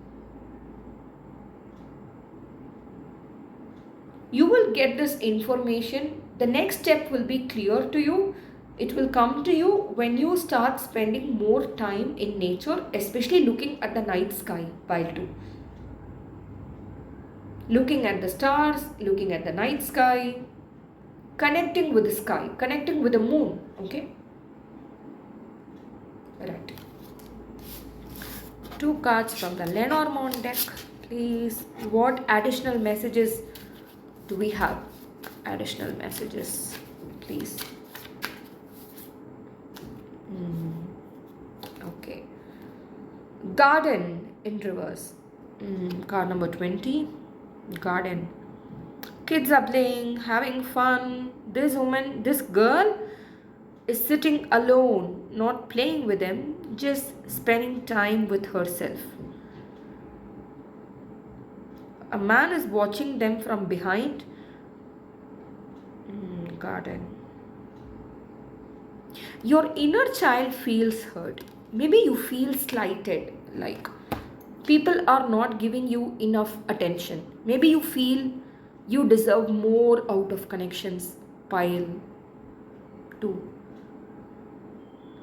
You will get this information. The next step will be clear to you. It will come to you when you start spending more time in nature, especially looking at the night sky, pile 2. Looking at the stars, looking at the night sky, connecting with the sky, connecting with the moon, okay? Right. 2 cards from the Lenormand deck, please. What additional messages do we have? Additional messages, please. Okay. Garden in reverse. Card number 20. Garden. Kids are playing, having fun. This girl is sitting alone, not playing with them, just spending time with herself. A man is watching them from behind. Garden. Your inner child feels hurt. Maybe you feel slighted, like people are not giving you enough attention. Maybe you feel you deserve more out of connections, pile. 2.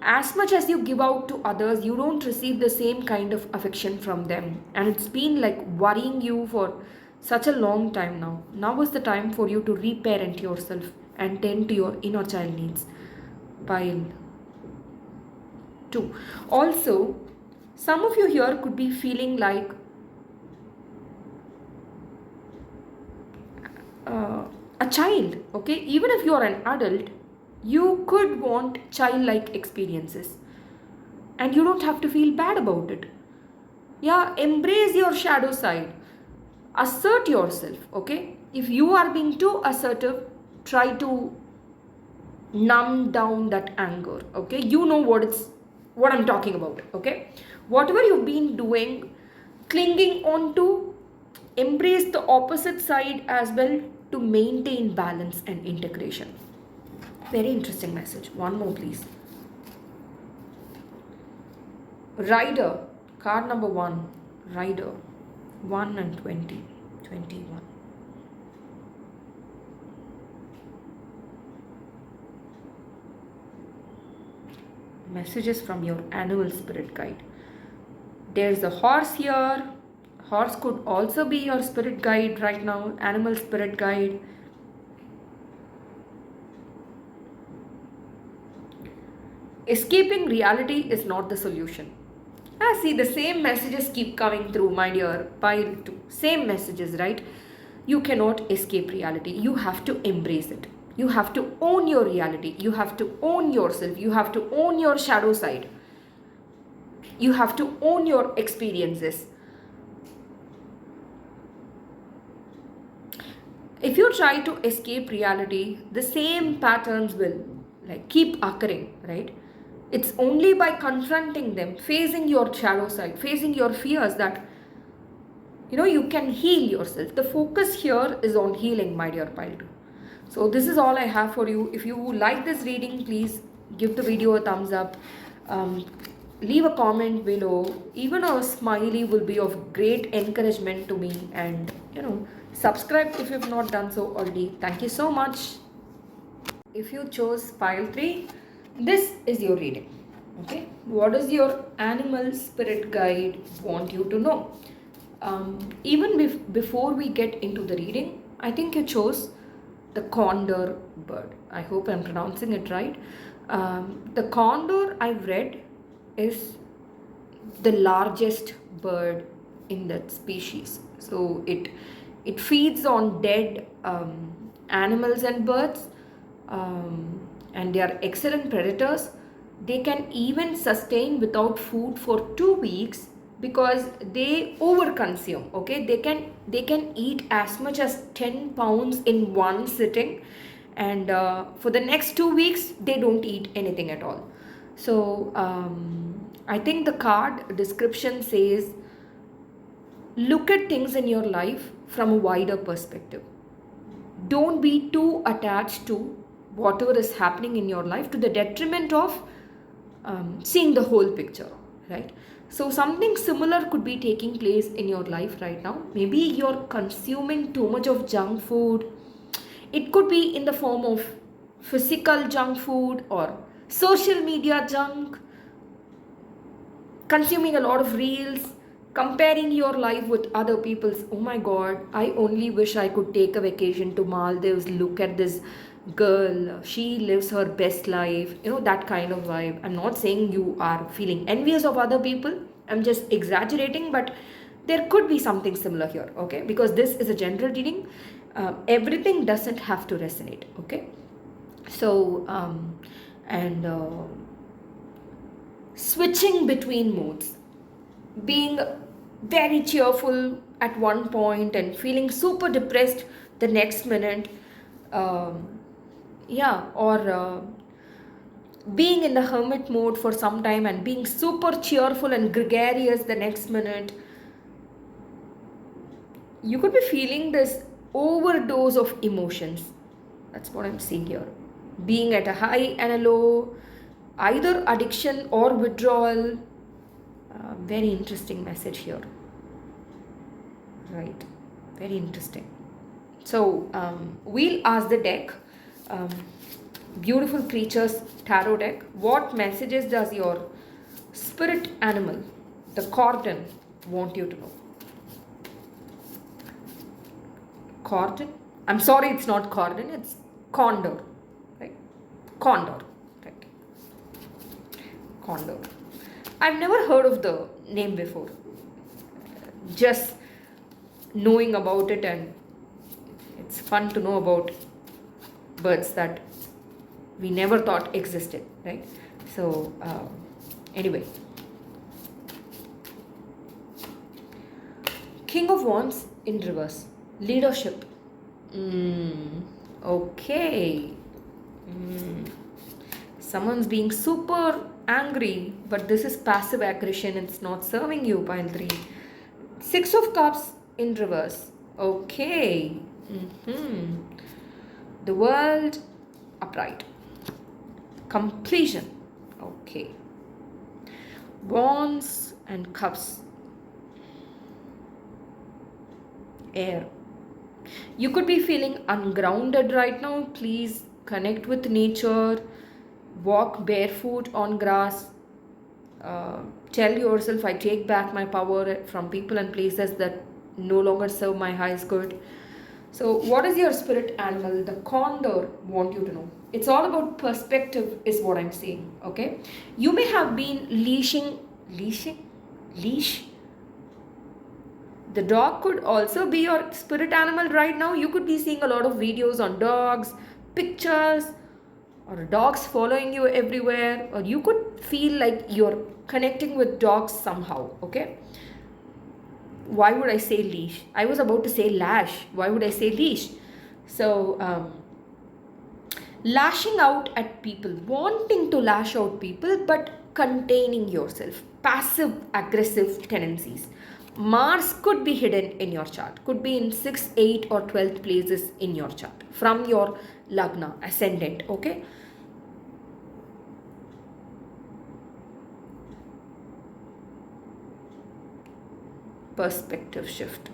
As much as you give out to others, you don't receive the same kind of affection from them. And it's been like worrying you for such a long time now. Now is the time for you to reparent yourself and tend to your inner child needs. Pile 2. Also, some of you here could be feeling like a child, okay? Even if you are an adult, you could want childlike experiences and you don't have to feel bad about it. Yeah, embrace your shadow side, assert yourself, okay? If you are being too assertive, try to numb down that anger, okay? You know what I'm talking about, okay? Whatever you've been doing, clinging on to, embrace the opposite side as well to maintain balance and integration. Very interesting message. One more, please. Rider, card number 1. Rider, 1 and 20, 21. Messages from your animal spirit guide. There's a horse here. Horse could also be your spirit guide right now. Animal spirit guide. Escaping reality is not the solution. See, the same messages keep coming through, my dear. Pile 2. Same messages, right? You cannot escape reality. You have to embrace it. You have to own your reality. You have to own yourself. You have to own your shadow side. You have to own your experiences. If you try to escape reality, the same patterns will keep occurring, right? It's only by confronting them, facing your shadow side, facing your fears that you can heal yourself. The focus here is on healing, my dear pile 2. So this is all I have for you. If you like this reading, please give the video a thumbs up. Leave a comment below. Even a smiley will be of great encouragement to me. And subscribe if you have not done so already. Thank you so much. If you chose pile 3, this is your reading. Okay, what does your animal spirit guide want you to know? Even before we get into the reading, I think you chose the condor bird. I hope I'm pronouncing it right. The condor I've read is the largest bird in that species. So it feeds on dead animals and birds, and they are excellent predators. They can even sustain without food for 2 weeks because they overconsume. Okay, they can eat as much as 10 pounds in one sitting, and for the next 2 weeks they don't eat anything at all. So I think the card description says, look at things in your life from a wider perspective. Don't be too attached to whatever is happening in your life to the detriment of seeing the whole picture, right? So something similar could be taking place in your life right now. Maybe you're consuming too much of junk food. It could be in the form of physical junk food or social media junk, consuming a lot of reels, comparing your life with other people's. Oh my god, I only wish I could take a vacation to Maldives. Look at this girl, she lives her best life, that kind of vibe. I'm not saying you are feeling envious of other people, I'm just exaggerating, but there could be something similar here, okay? Because this is a general reading. Everything doesn't have to resonate, okay? So switching between moods, being very cheerful at one point and feeling super depressed the next minute, or being in the hermit mode for some time and being super cheerful and gregarious the next minute. You could be feeling this overdose of emotions. That's what I'm seeing here. Being at a high and a low, either addiction or withdrawal. Very interesting message here. Right. Very interesting. So we'll ask the deck. Beautiful Creatures Tarot deck. What messages does your spirit animal, the cordon, want you to know? Cordon? I'm sorry, it's not cordon, it's condor. Right? Condor. Right. Condor. I've never heard of the name before. Just knowing about it, and it's fun to know about birds that we never thought existed, right? So anyway, King of Wands in reverse, leadership. Okay. Someone's being super angry, but this is passive aggression. It's not serving you. Pile 3. Six of Cups in reverse. Okay. The World upright. Completion. Okay. Wands and Cups. Air. You could be feeling ungrounded right now. Please connect with nature. Walk barefoot on grass. Tell yourself, I take back my power from people and places that no longer serve my highest good. So what is your spirit animal, the condor, want you to know? It's all about perspective is what I'm saying. Okay, you may have been leash. The dog could also be your spirit animal right now. You could be seeing a lot of videos on dogs, pictures, or dogs following you everywhere, or you could feel like you're connecting with dogs somehow. Okay, why would I say leash? I was about to say lash. Why would I say leash? So lashing out at people, wanting to lash out people, but containing yourself, passive aggressive tendencies. Mars could be hidden in your chart, could be in 6th, 8th or 12th places in your chart from your Lagna, ascendant. Okay, perspective shift.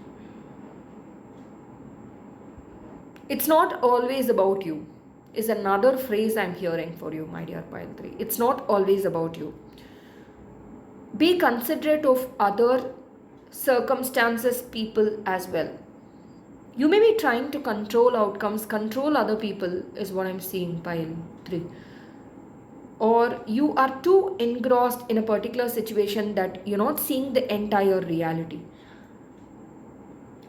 It's not always about you, is another phrase I'm hearing for you, my dear Pile 3. It's not always about you. Be considerate of other circumstances, people as well. You may be trying to control outcomes, control other people, is what I'm seeing, Pile 3. Or you are too engrossed in a particular situation that you're not seeing the entire reality.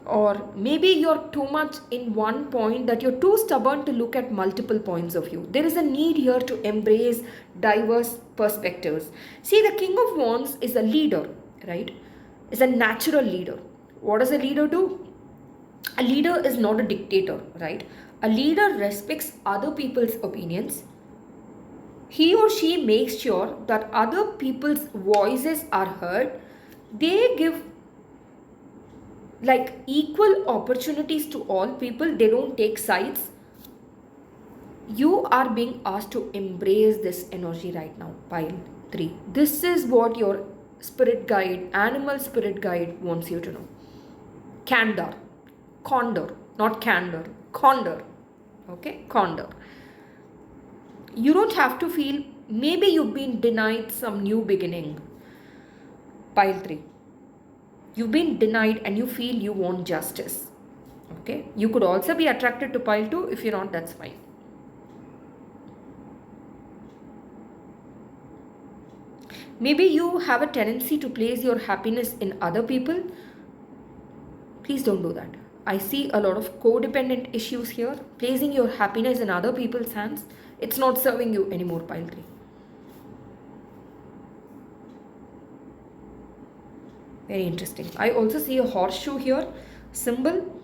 Or maybe you're too much in one point that you're too stubborn to look at multiple points of view. There is a need here to embrace diverse perspectives. See, the King of Wands is a leader, right? Is a natural leader. What does a leader do? A leader is not a dictator, right? A leader respects other people's opinions. He or she makes sure that other people's voices are heard. They give like equal opportunities to all people. They don't take sides. You are being asked to embrace this energy right now, Pile 3. This is what your spirit guide, animal spirit guide, wants you to know. Candor. Condor, not candor. Condor. Okay, condor. You don't have to feel, maybe you've been denied some new beginning. Pile 3. You've been denied and you feel you want justice. Okay, you could also be attracted to Pile 2. If you're not, that's fine. Maybe you have a tendency to place your happiness in other people. Please don't do that. I see a lot of codependent issues here. Placing your happiness in other people's hands, it's not serving you anymore, Pile 3. Very interesting. I also see a horseshoe here, symbol.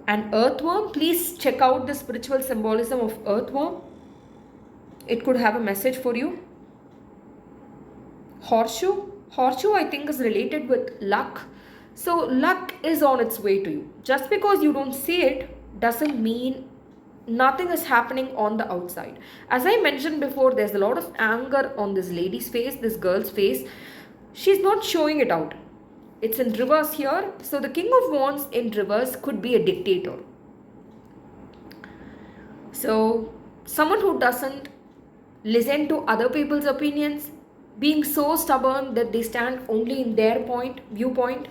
An earthworm. Please check out the spiritual symbolism of earthworm. It could have a message for you. Horseshoe. Horseshoe, I think, is related with luck. So luck is on its way to you. Just because you don't see it doesn't mean nothing is happening on the outside. As I mentioned before, there's a lot of anger on this lady's face, this girl's face. She's not showing it out. It's in reverse here. So the King of Wands in reverse could be a dictator. So someone who doesn't listen to other people's opinions, being so stubborn that they stand only in their viewpoint,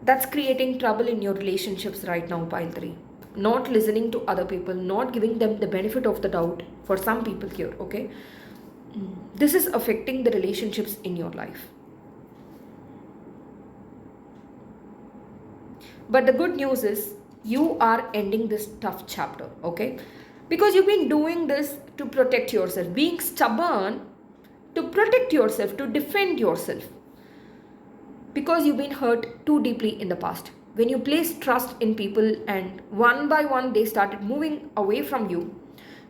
that's creating trouble in your relationships right now, pile 3. Not listening to other people, not giving them the benefit of the doubt for some people here, okay? This is affecting the relationships in your life. But the good news is you are ending this tough chapter, okay? Because you've been doing this to protect yourself, being stubborn to protect yourself, to defend yourself. Because you've been hurt too deeply in the past. When you place trust in people and one by one they started moving away from you,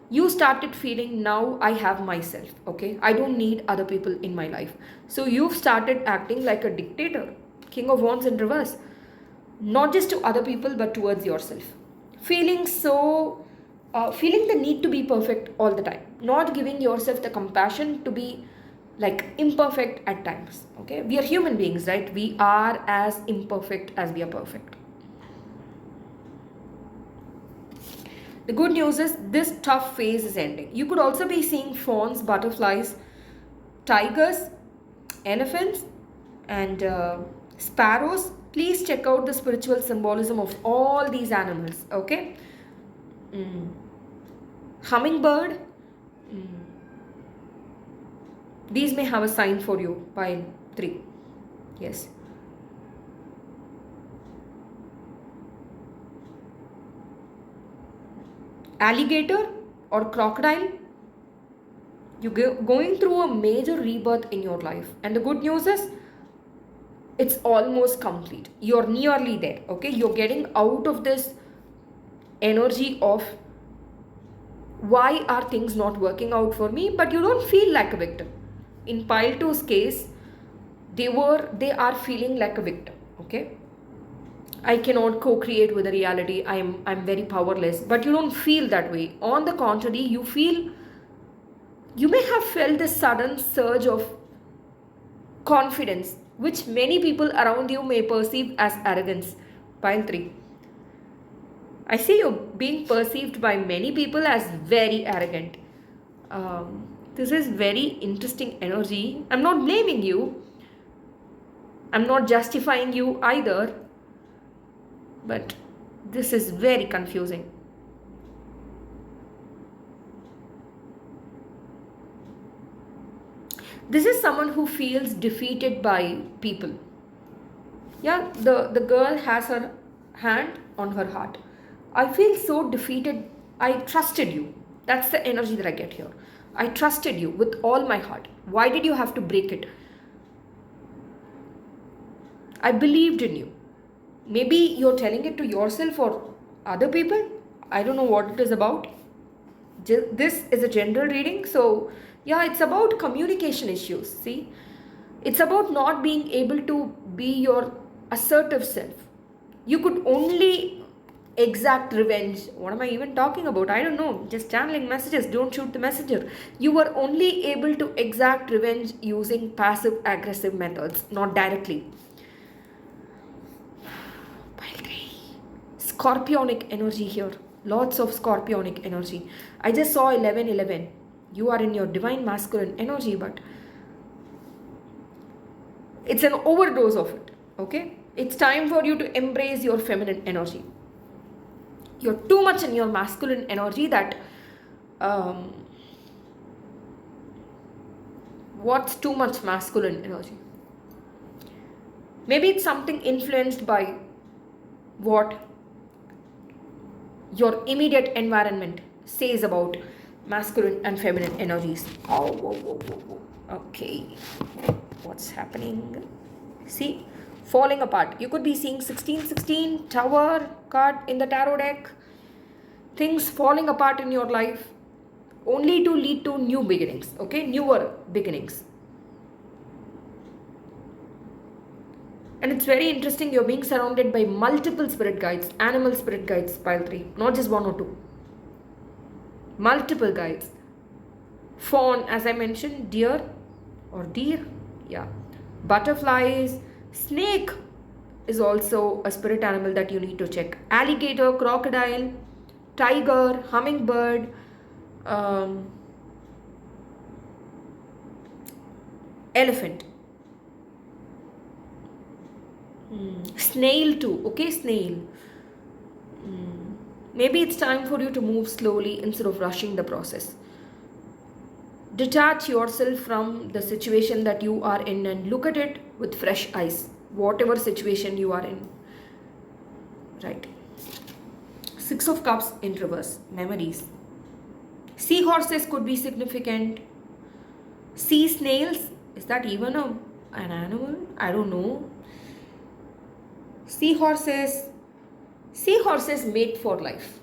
you started feeling, now I have myself, okay? I don't need other people in my life. So you've started acting like a dictator, King of Wands in reverse. Not just to other people, but towards yourself. Feeling the need to be perfect all the time. Not giving yourself the compassion to be like imperfect at times, okay? We are human beings, right? We are as imperfect as we are perfect. The good news is this tough phase is ending. You could also be seeing fawns, butterflies, tigers, elephants, and sparrows. Please check out the spiritual symbolism of all these animals, okay? Hummingbird. These may have a sign for you, pile 3. Yes. Alligator or crocodile. You're going through a major rebirth in your life. And the good news is, it's almost complete. You're nearly there, okay? You're getting out of this energy of why are things not working out for me, but you don't feel like a victim. In pile 2's case, they are feeling like a victim, okay? I cannot co-create with the reality. I'm very powerless, but you don't feel that way. On the contrary, you may have felt this sudden surge of confidence, which many people around you may perceive as arrogance. Pile 3. I see you being perceived by many people as very arrogant. This is very interesting energy. I'm not blaming you. I'm not justifying you either. But this is very confusing. This is someone who feels defeated by people. Yeah, the girl has her hand on her heart. I feel so defeated. I trusted you. That's the energy that I get here. I trusted you with all my heart. Why did you have to break it? I believed in you. Maybe you're telling it to yourself or other people. I don't know what it is about. This is a general reading. So yeah, it's about communication issues. See, it's about not being able to be your assertive self. You could only exact revenge. What am I even talking about? I don't know. Just channeling messages. Don't shoot the messenger. You were only able to exact revenge using passive aggressive methods, not directly. Scorpionic energy here. Lots of scorpionic energy. I just saw 1111. You are in your divine masculine energy, but it's an overdose of it. Okay? It's time for you to embrace your feminine energy. You're too much in your masculine energy that what's too much masculine energy? Maybe it's something influenced by what your immediate environment says about masculine and feminine energies. Oh, whoa, whoa, whoa, whoa. Okay. What's happening? See? Falling apart. You could be seeing 1616 Tower card in the tarot deck. Things falling apart in your life only to lead to new beginnings. Okay? Newer beginnings. And it's very interesting, you're being surrounded by multiple spirit guides, animal spirit guides, pile 3, not just 1 or 2. Multiple guides. Fawn, as I mentioned, deer or deer, yeah. Butterflies, snake is also a spirit animal that you need to check. Alligator, crocodile, tiger, hummingbird, Um, Elephant. Snail too. Okay, snail. Maybe it's time for you to move slowly instead of rushing the process. Detach yourself from the situation that you are in and look at it with fresh eyes, whatever situation you are in. Right. Six of Cups in reverse. Memories. Seahorses could be significant. Sea snails. Is that even an animal? I don't know. Seahorses. Seahorses mate for life.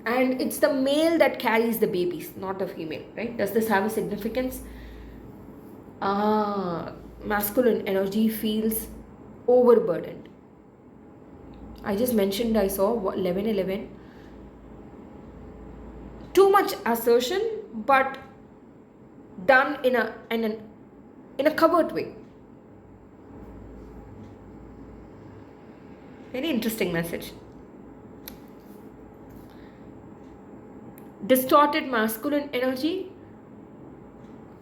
And it's the male that carries the babies, not the female, right? Does this have a significance? Masculine energy feels overburdened. I just mentioned I saw 11:11. Too much assertion, but done in a covert way. Very interesting message. Distorted masculine energy.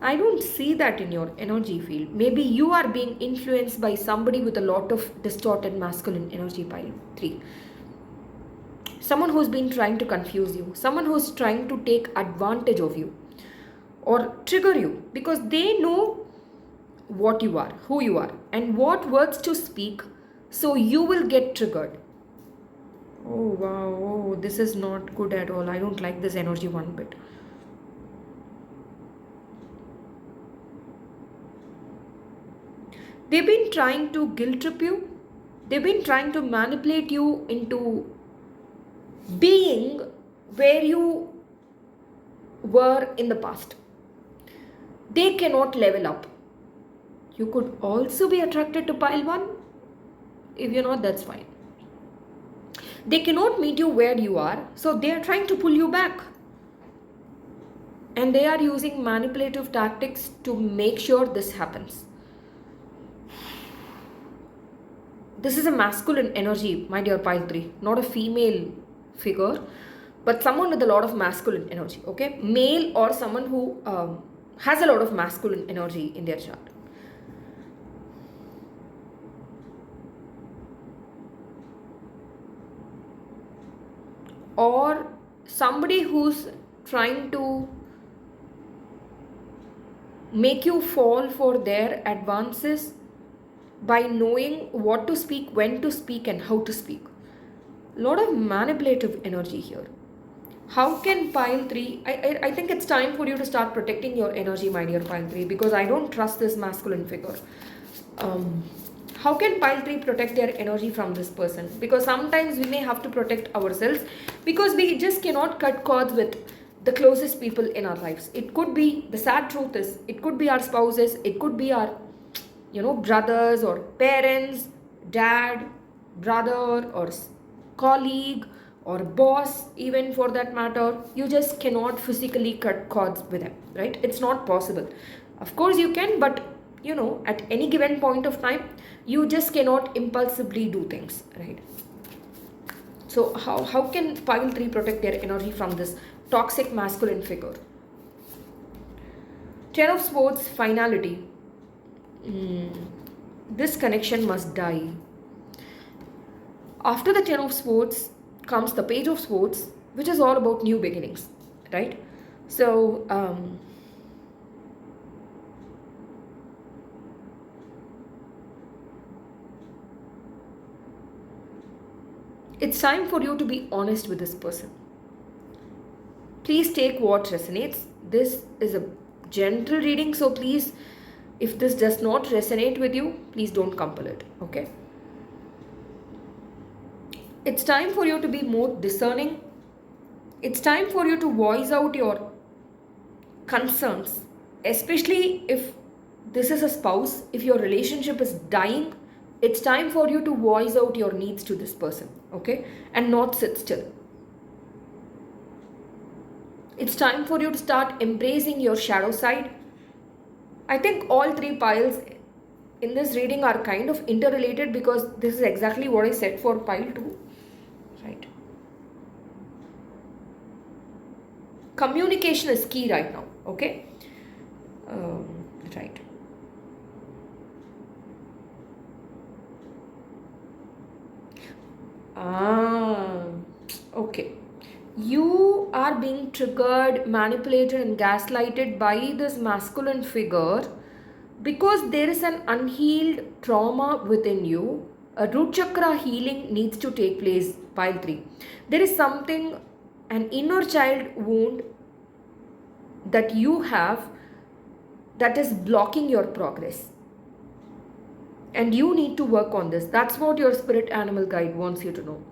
I don't see that in your energy field. Maybe you are being influenced by somebody with a lot of distorted masculine energy, pile 3. Someone who's been trying to confuse you, someone who's trying to take advantage of you or trigger you because they know what you are, who you are, and what words to speak, so you will get triggered. Oh wow, oh, this is not good at all. I don't like this energy one bit. They've been trying to guilt trip you. They've been trying to manipulate you into being where you were in the past. They cannot level up. You could also be attracted to pile 1. If you're not, that's fine. They cannot meet you where you are, so they are trying to pull you back. And they are using manipulative tactics to make sure this happens. This is a masculine energy, my dear pile 3, not a female figure, but someone with a lot of masculine energy, okay? Male or someone who has a lot of masculine energy in their chart. Or somebody who's trying to make you fall for their advances by knowing what to speak, when to speak, and how to speak. A lot of manipulative energy here. How can pile 3, I think it's time for you to start protecting your energy, my dear pile 3, because I don't trust this masculine figure. How can pile 3 protect their energy from this person? Because sometimes we may have to protect ourselves because we just cannot cut cords with the closest people in our lives. It could be, the sad truth is, it could be our spouses, it could be our brothers or parents, dad, brother, or colleague, or boss, even for that matter. You just cannot physically cut cords with them, right? It's not possible. Of course you can, but at any given point of time, you just cannot impulsively do things, right? So how can pile 3 protect their energy from this toxic masculine figure? 10 of Swords, finality. This connection must die. After the 10 of Swords comes the Page of Swords, which is all about new beginnings, right? So it's time for you to be honest with this person. Please take what resonates. This is a gentle reading, so please, if this does not resonate with you, please don't compel it, okay? It's time for you to be more discerning. It's time for you to voice out your concerns, especially if this is a spouse, if your relationship is dying. It's time for you to voice out your needs to this person, okay? And not sit still. It's time for you to start embracing your shadow side. I think all 3 piles in this reading are kind of interrelated because this is exactly what I said for pile 2, right? Communication is key right now, okay? Right. Ah, okay. You are being triggered, manipulated, and gaslighted by this masculine figure because there is an unhealed trauma within you. A root chakra healing needs to take place, pile 3. There is something, an inner child wound that you have that is blocking your progress. And you need to work on this. That's what your spirit animal guide wants you to know.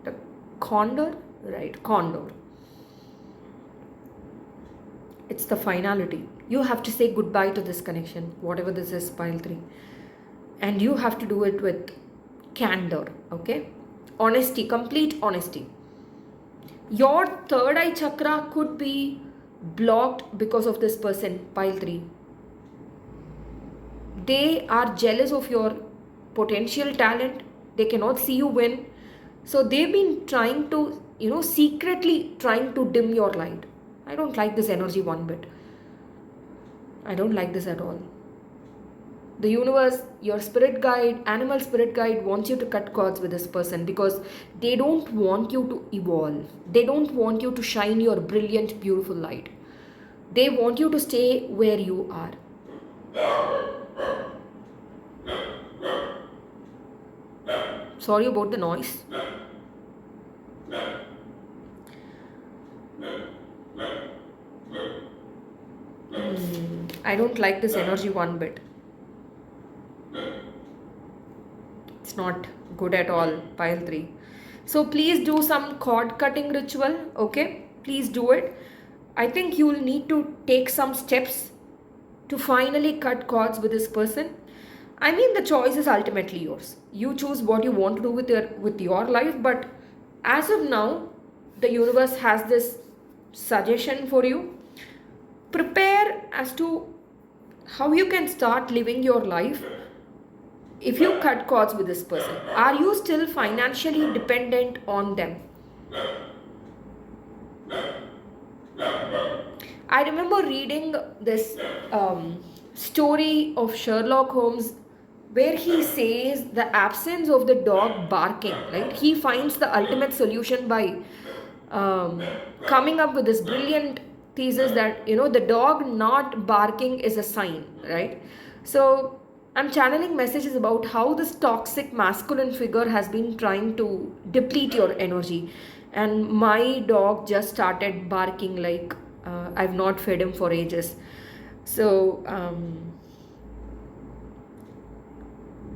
The condor, right? Condor. It's the finality. You have to say goodbye to this connection, whatever this is, pile 3. And you have to do it with candor, okay? Honesty, complete honesty. Your third eye chakra could be blocked because of this person, pile 3. They are jealous of your potential talent. They cannot see you win. So they've been trying to, secretly trying to dim your light. I don't like this energy one bit. I don't like this at all. The universe, your spirit guide, animal spirit guide wants you to cut cords with this person because they don't want you to evolve. They don't want you to shine your brilliant, beautiful light. They want you to stay where you are. Sorry about the noise. I don't like this energy one bit. It's not good at all, pile 3. So please do some cord cutting ritual, okay? Please do it. I think you will need to take some steps to finally cut cords with this person. I mean, the choice is ultimately yours. You choose what you want to do with your life, but as of now, the universe has this suggestion for you. Prepare as to how you can start living your life if you cut cords with this person. Are you still financially dependent on them? I remember reading this story of Sherlock Holmes where he says the absence of the dog barking, right? He finds the ultimate solution by coming up with this brilliant thesis that, the dog not barking is a sign, right? So I'm channeling messages about how this toxic masculine figure has been trying to deplete your energy. And my dog just started barking like I've not fed him for ages. So,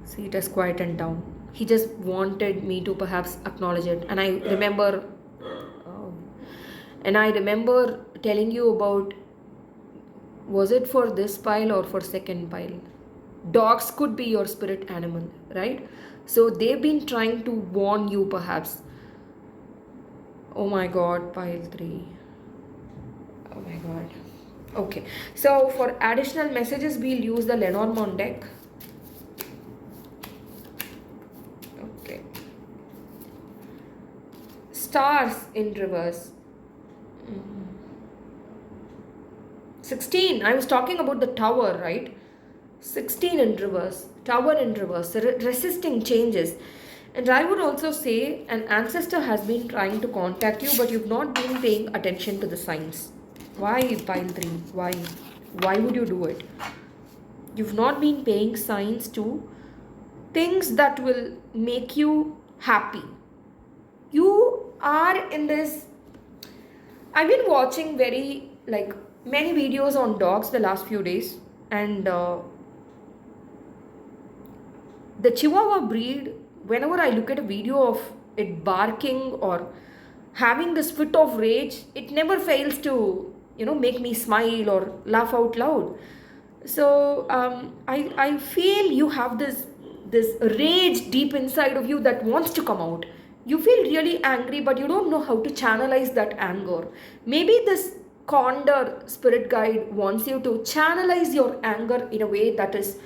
see, it has quietened down. He just wanted me to perhaps acknowledge it. And I remember telling you about, was it for this pile or for second pile? Dogs could be your spirit animal, right? So they've been trying to warn you perhaps. Oh my god, pile 3. Oh my god. Okay, so for additional messages, we'll use the Lenormand deck. Okay. Stars in reverse. 16. I was talking about the tower, right? 16 in reverse. Tower in reverse. Resisting changes. And I would also say an ancestor has been trying to contact you, but you've not been paying attention to the signs. Why, pile 3? Why? Why would you do it? You've not been paying signs to things that will make you happy. You are in this. I've been watching many videos on dogs the last few days, and the Chihuahua breed, whenever I look at a video of it barking or having this fit of rage, it never fails to, make me smile or laugh out loud. So I feel you have this rage deep inside of you that wants to come out. You feel really angry, but you don't know how to channelize that anger. Maybe this Condor spirit guide wants you to channelize your anger in a way that is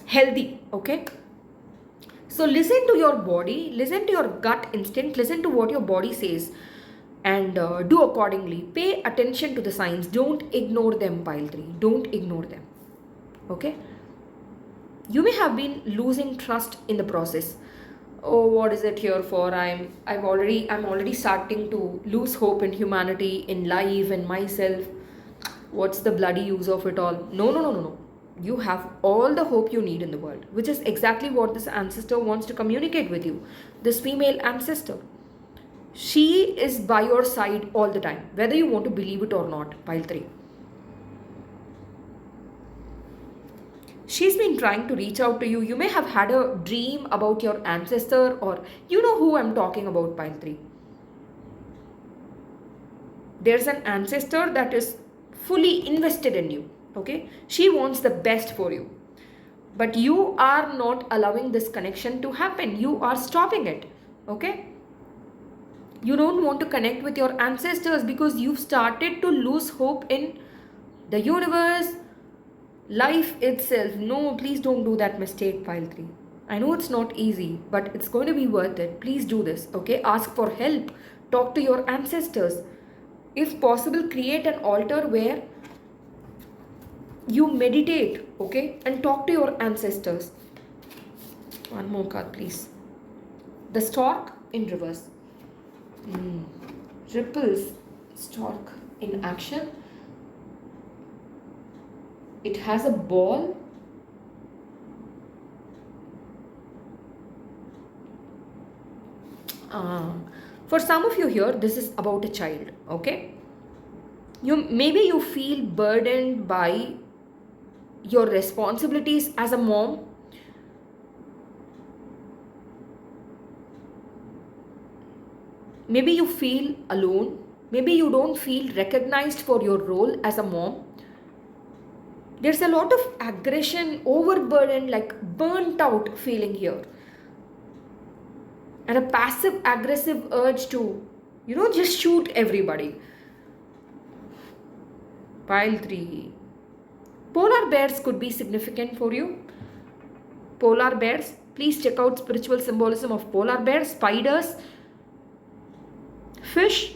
healthy, okay? So listen to your body, listen to your gut instinct, listen to what your body says, and do accordingly. Pay attention to the signs. Don't ignore them, pile 3. Don't ignore them. Okay? You may have been losing trust in the process. Oh, what is it here for? I'm already starting to lose hope in humanity, in life, in myself. What's the bloody use of it all? No, no, no, no, no. You have all the hope you need in the world, which is exactly what this ancestor wants to communicate with you. This female ancestor. She is by your side all the time, whether you want to believe it or not, pile 3. She's been trying to reach out to you. You may have had a dream about your ancestor, or you know who I'm talking about, pile 3. There's an ancestor that is fully invested in you. Okay? She wants the best for you. But you are not allowing this connection to happen. You are stopping it. Okay? You don't want to connect with your ancestors because you've started to lose hope in the universe, life itself. No, please don't do that mistake, pile 3. I know it's not easy, but it's going to be worth it. Please do this, okay? Ask for help. Talk to your ancestors. If possible, create an altar where you meditate, okay? And talk to your ancestors. One more card, please. The stork in reverse. Ripples, stork in action. It has a ball. For some of you here, this is about a child, okay? Maybe you feel burdened by your responsibilities as a mom. Maybe you feel alone. Maybe you don't feel recognized for your role as a mom. There's a lot of aggression, overburdened, like burnt out feeling here. And a passive aggressive urge to, just shoot everybody. Pile 3. Polar bears could be significant for you. Polar bears. Please check out spiritual symbolism of polar bears, spiders, fish.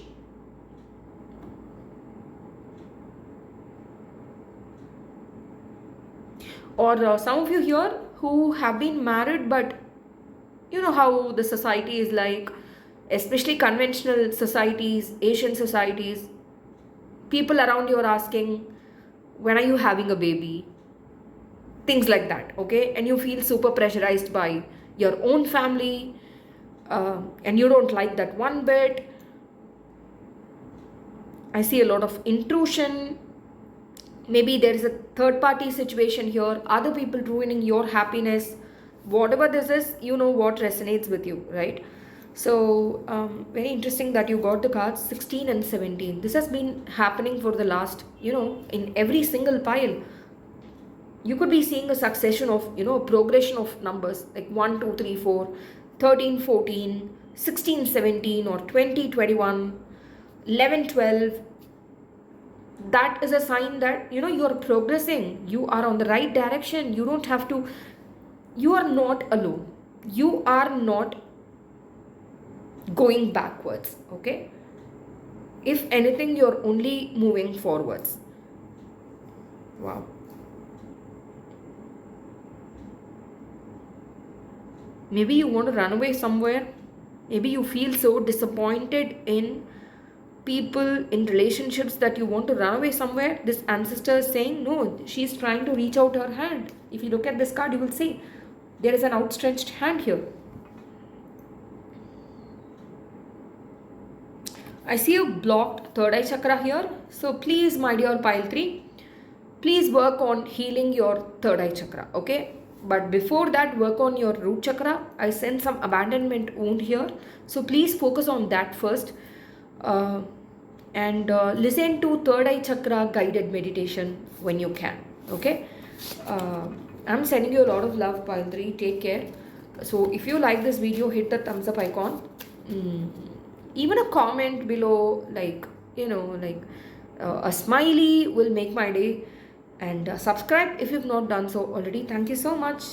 Or some of you here who have been married, but you know how the society is like, especially conventional societies, Asian societies. People around you are asking, when are you having a baby? Things like that, okay? And you feel super pressurized by your own family, and you don't like that one bit. I see a lot of intrusion. Maybe there is a third party situation here, other people ruining your happiness. Whatever this is, you know what resonates with you, right? So, very interesting that you got the cards 16 and 17. This has been happening for the last, in every single pile. You could be seeing a succession of, a progression of numbers like 1, 2, 3, 4, 13, 14, 16, 17, or 20, 21, 11, 12. That is a sign that, you are progressing. You are on the right direction. You don't have to, you are not alone. You are not going backwards, okay? If anything, you're only moving forwards. Wow. Maybe you want to run away somewhere. Maybe you feel so disappointed in people, in relationships, that you want to run away somewhere. This ancestor is saying, no, she's trying to reach out her hand. If you look at this card, you will see there is an outstretched hand here. I see a blocked third eye chakra here. So please, my dear pile 3, please work on healing your third eye chakra, okay? But before that, work on your root chakra. I sense some abandonment wound here. So please focus on that first. And listen to third eye chakra guided meditation when you can, okay? I'm sending you a lot of love, pile 3. Take care. So if you like this video, hit the thumbs up icon. Even a comment below, like a smiley will make my day. And subscribe if you've not done so already. Thank you so much.